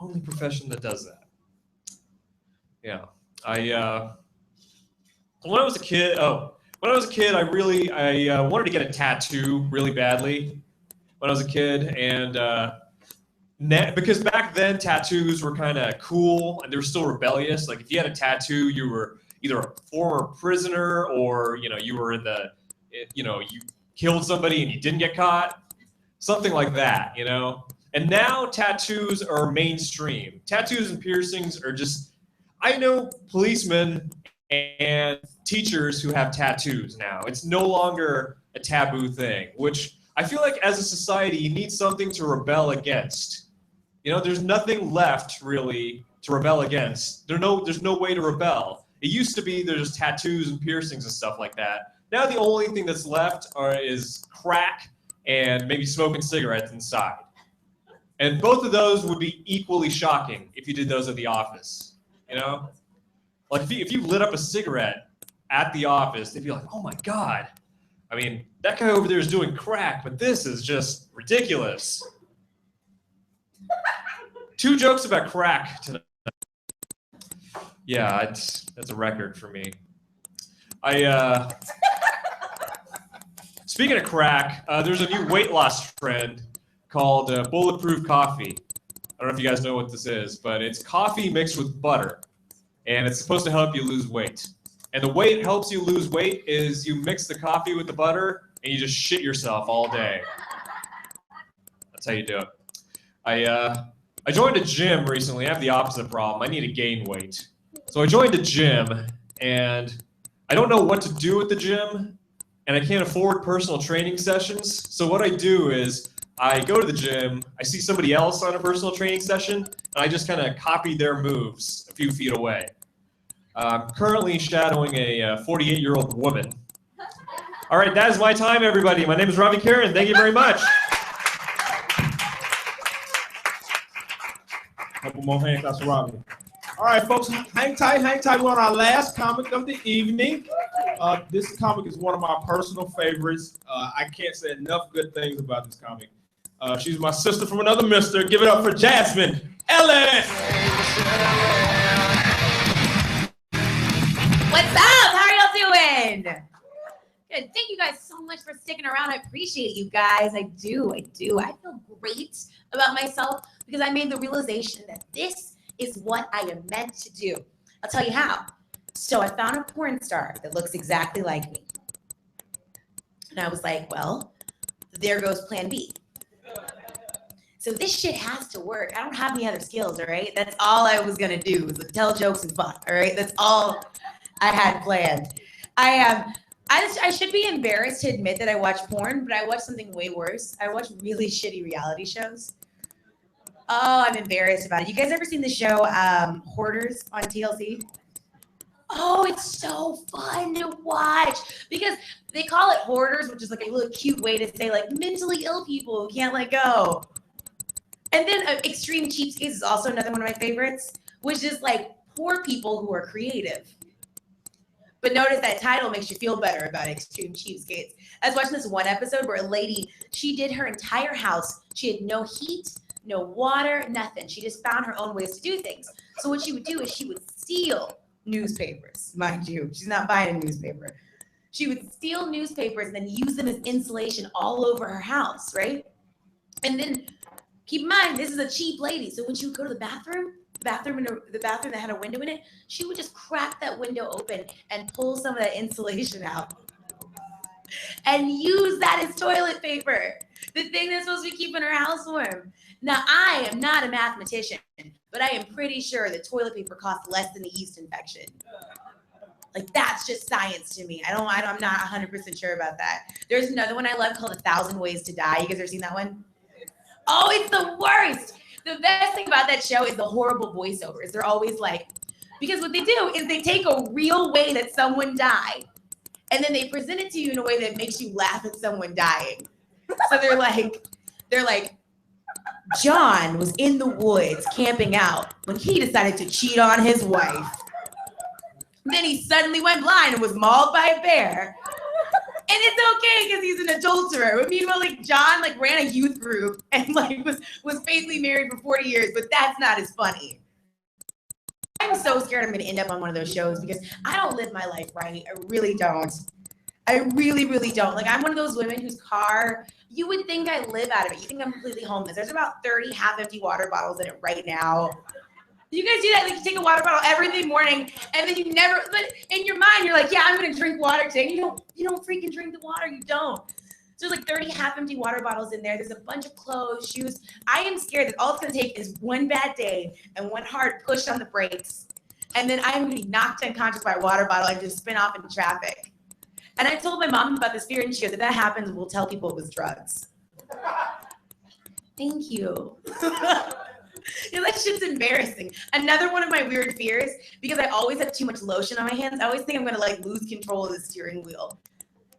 Only profession that does that. Yeah, when I was a kid, I wanted to get a tattoo really badly when I was a kid, and because back then tattoos were kind of cool and they were still rebellious. Like if you had a tattoo, you were either a former prisoner or you were in the, you killed somebody and you didn't get caught, something like that, And now tattoos are mainstream. Tattoos and piercings are just, I know policemen and teachers who have tattoos now. It's no longer a taboo thing, which I feel like as a society, you need something to rebel against. There's nothing left really to rebel against. There's no way to rebel. It used to be there's tattoos and piercings and stuff like that. Now the only thing that's left is crack and maybe smoking cigarettes inside. And both of those would be equally shocking if you did those at the office, Like if you lit up a cigarette at the office, they'd be like, "Oh my God. I mean, that guy over there is doing crack, but this is just ridiculous." 2 jokes about crack tonight. Yeah, that's a record for me. Speaking of crack, there's a new weight loss trend called bulletproof coffee. I don't know if you guys know what this is, but it's coffee mixed with butter, and it's supposed to help you lose weight. And the way it helps you lose weight is you mix the coffee with the butter, and you just shit yourself all day. That's how you do it. I joined a gym recently. I have the opposite problem. I need to gain weight. So I joined a gym, and I don't know what to do at the gym, and I can't afford personal training sessions. So what I do is I go to the gym, I see somebody else on a personal training session, and I just kind of copy their moves a few feet away. I'm currently shadowing a 48-year-old woman. All right, that is my time, everybody. My name is Robbie Kieran. Thank you very much. Couple more hand claps for Robbie. All right, folks, hang tight. We're on our last comic of the evening. This comic is one of my personal favorites. I can't say enough good things about this comic. She's my sister from another mister. Give it up for Jasman Ell. What's up? How are y'all doing? Good. Thank you guys so much for sticking around. I appreciate you guys. I do. I feel great about myself because I made the realization that this is what I am meant to do. I'll tell you how. So I found a porn star that looks exactly like me. And I was like, well, there goes plan B. So this shit has to work. I don't have any other skills, all right? That's all I was gonna do was tell jokes and fuck, all right? That's all I had planned. I I should be embarrassed to admit that I watch porn, but I watch something way worse. I watch really shitty reality shows. Oh, I'm embarrassed about it. You guys ever seen the show Hoarders on TLC? Oh, it's so fun to watch because they call it hoarders, which is like a little cute way to say like mentally ill people who can't let go. And then Extreme Cheapskates is also another one of my favorites, which is like poor people who are creative. But notice that title makes you feel better about Extreme Cheapskates. I was watching this one episode where a lady, she did her entire house. She had no heat, no water, nothing. She just found her own ways to do things. So what she would do is she would steal newspapers, mind you. She's not buying a newspaper. She would steal newspapers and then use them as insulation all over her house, right? And then keep in mind, this is a cheap lady. So when she would go to the bathroom that had a window in it, she would just crack that window open and pull some of that insulation out and use that as toilet paper, the thing that's supposed to be keeping her house warm. Now, I am not a mathematician, but I am pretty sure that toilet paper costs less than a yeast infection. Like, that's just science to me. I'm not 100% sure about that. There's another one I love called 1,000 Ways to Die. You guys ever seen that one? Oh, it's the worst. The best thing about that show is the horrible voiceovers. They're always like, because what they do is they take a real way that someone died, and then they present it to you in a way that makes you laugh at someone dying. So they're like, John was in the woods camping out when he decided to cheat on his wife. Then he suddenly went blind and was mauled by a bear. And it's okay because he's an adulterer. But meanwhile, like John ran a youth group and was faithfully married for 40 years, but that's not as funny. I'm so scared I'm gonna end up on one of those shows because I don't live my life right. I really don't. I really, really don't. Like, I'm one of those women whose car, you would think I live out of it. You think I'm completely homeless. There's about 30 half-empty water bottles in it right now. You guys do that? Like, you take a water bottle every morning, and then you never, but in your mind, you're like, yeah, I'm gonna drink water today. You don't freaking drink the water, you don't. So there's like 30 half-empty water bottles in there. There's a bunch of clothes, shoes. I am scared that all it's gonna take is one bad day and one hard push on the brakes, and then I'm gonna be knocked unconscious by a water bottle and just spin off into traffic. And I told my mom about this fear, and she goes, if that happens, we'll tell people it was drugs. Thank you. Yeah, that shit's embarrassing. Another one of my weird fears, because I always have too much lotion on my hands, I always think I'm gonna lose control of the steering wheel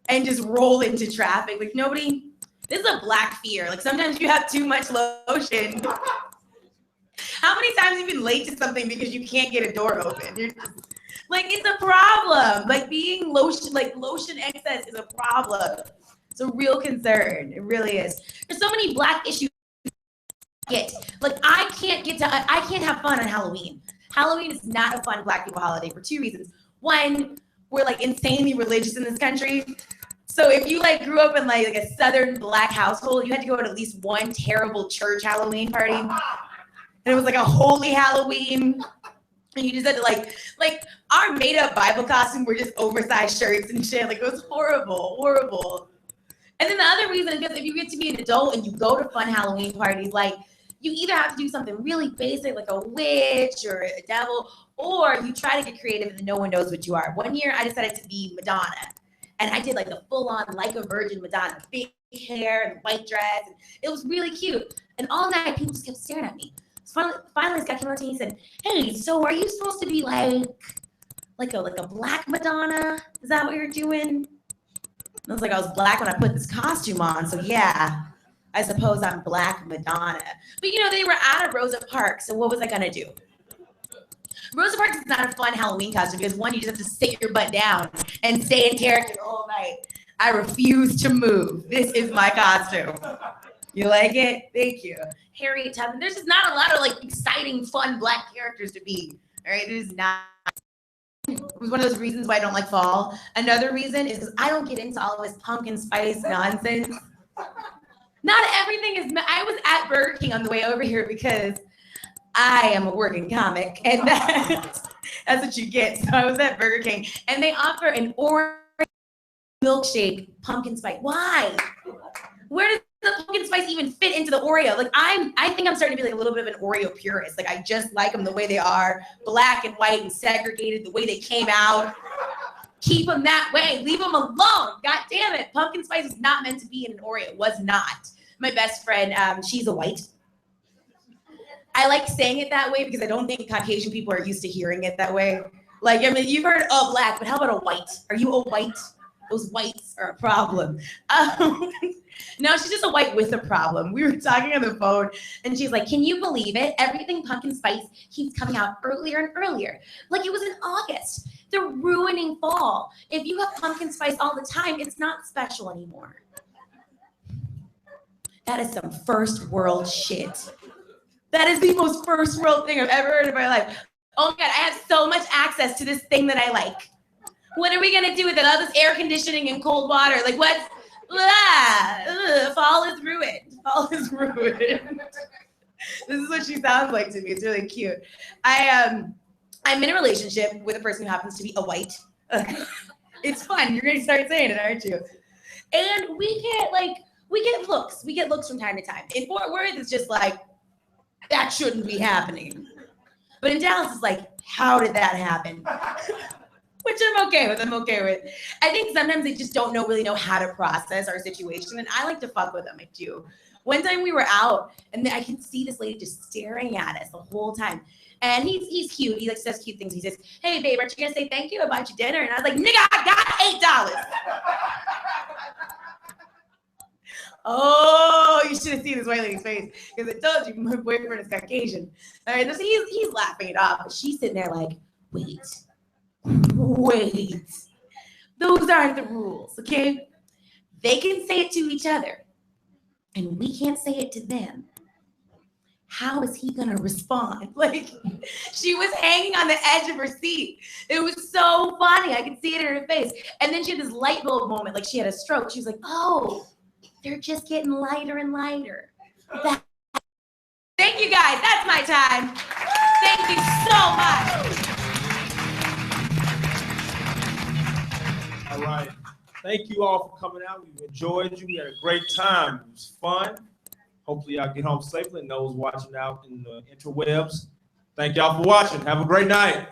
and just roll into traffic. Like, nobody, this is a black fear. Like, sometimes you have too much lotion. How many times have you been late to something because you can't get a door open? You're just, it's a problem. Like, being lotion excess is a problem. It's a real concern. It really is. There's so many black issues. I can't have fun on Halloween. Halloween is not a fun black people holiday for two reasons. One, we're insanely religious in this country. So if you grew up in a Southern black household, you had to go to at least one terrible church Halloween party. And it was a holy Halloween. And you just had to our made up Bible costume were just oversized shirts and shit. It was horrible, horrible. And then the other reason is because if you get to be an adult and you go to fun Halloween parties, you either have to do something really basic, like a witch or a devil, or you try to get creative and no one knows what you are. One year I decided to be Madonna, and I did the full-on like a virgin Madonna, big hair and white dress, and it was really cute. And all night people just kept staring at me. So finally this guy came up to me and said, "Hey, so are you supposed to be like a black Madonna? Is that what you're doing?" And I was like, I was black when I put this costume on, so yeah. I suppose I'm Black Madonna. But they were out of Rosa Parks, so what was I gonna do? Rosa Parks is not a fun Halloween costume because one, you just have to sit your butt down and stay in character the whole night. I refuse to move. This is my costume. You like it? Thank you. Harriet Tubman. There's just not a lot of exciting, fun black characters to be. All right, it is not. It was one of those reasons why I don't like fall. Another reason is because I don't get into all of this pumpkin spice nonsense. Not everything is. I was at Burger King on the way over here because I am a working comic, and that's what you get. So I was at Burger King, and they offer an orange milkshake pumpkin spice. Why? Where does the pumpkin spice even fit into the Oreo? I think I'm starting to be a little bit of an Oreo purist. I just like them the way they are, black and white and segregated, the way they came out. Keep them that way. Leave them alone. God damn it. Pumpkin spice was not meant to be in an Oreo. It was not. My best friend, she's a white. I like saying it that way because I don't think Caucasian people are used to hearing it that way. Like, I mean, you've heard a black, but how about a white? Are you a white? Those whites are a problem. No, she's just a white with a problem. We were talking on the phone, and she's like, can you believe it? Everything pumpkin spice keeps coming out earlier and earlier. Like it was in August. They're ruining fall. If you have pumpkin spice all the time, it's not special anymore. That is some first world shit. That is the most first world thing I've ever heard in my life. Oh my God, I have so much access to this thing that I like. What are we gonna do with it? All this air conditioning and cold water. Like what? Fall is ruined. Fall is ruined. This is what she sounds like to me. It's really cute. I'm in a relationship with a person who happens to be a white. It's fun. You're gonna start saying it, aren't you? And we get looks. We get looks from time to time. In Fort Worth, it's just like, that shouldn't be happening. But in Dallas, it's like, how did that happen? Which I'm okay with. I think sometimes they just don't really know how to process our situation. And I like to fuck with them. I do. One time we were out and I can see this lady just staring at us the whole time. And he's cute. He like says cute things. He says, hey babe, aren't you gonna say thank you? I bought you dinner. And I was like, nigga, I got $8. Oh, you should have seen this white lady's face. Because I told you my boyfriend is Caucasian. All right, so he's laughing it off. But she's sitting there like, wait. Those aren't the rules, okay? They can say it to each other, and we can't say it to them. How is he gonna respond? Like, she was hanging on the edge of her seat. It was so funny. I could see it in her face. And then she had this light bulb moment, like she had a stroke. She was like, oh, they're just getting lighter and lighter. Thank you guys. That's my time. Thank you so much. All right. Thank you all for coming out. We enjoyed you. We had a great time. It was fun. Hopefully y'all get home safely and those watching out in the interwebs. Thank y'all for watching. Have a great night.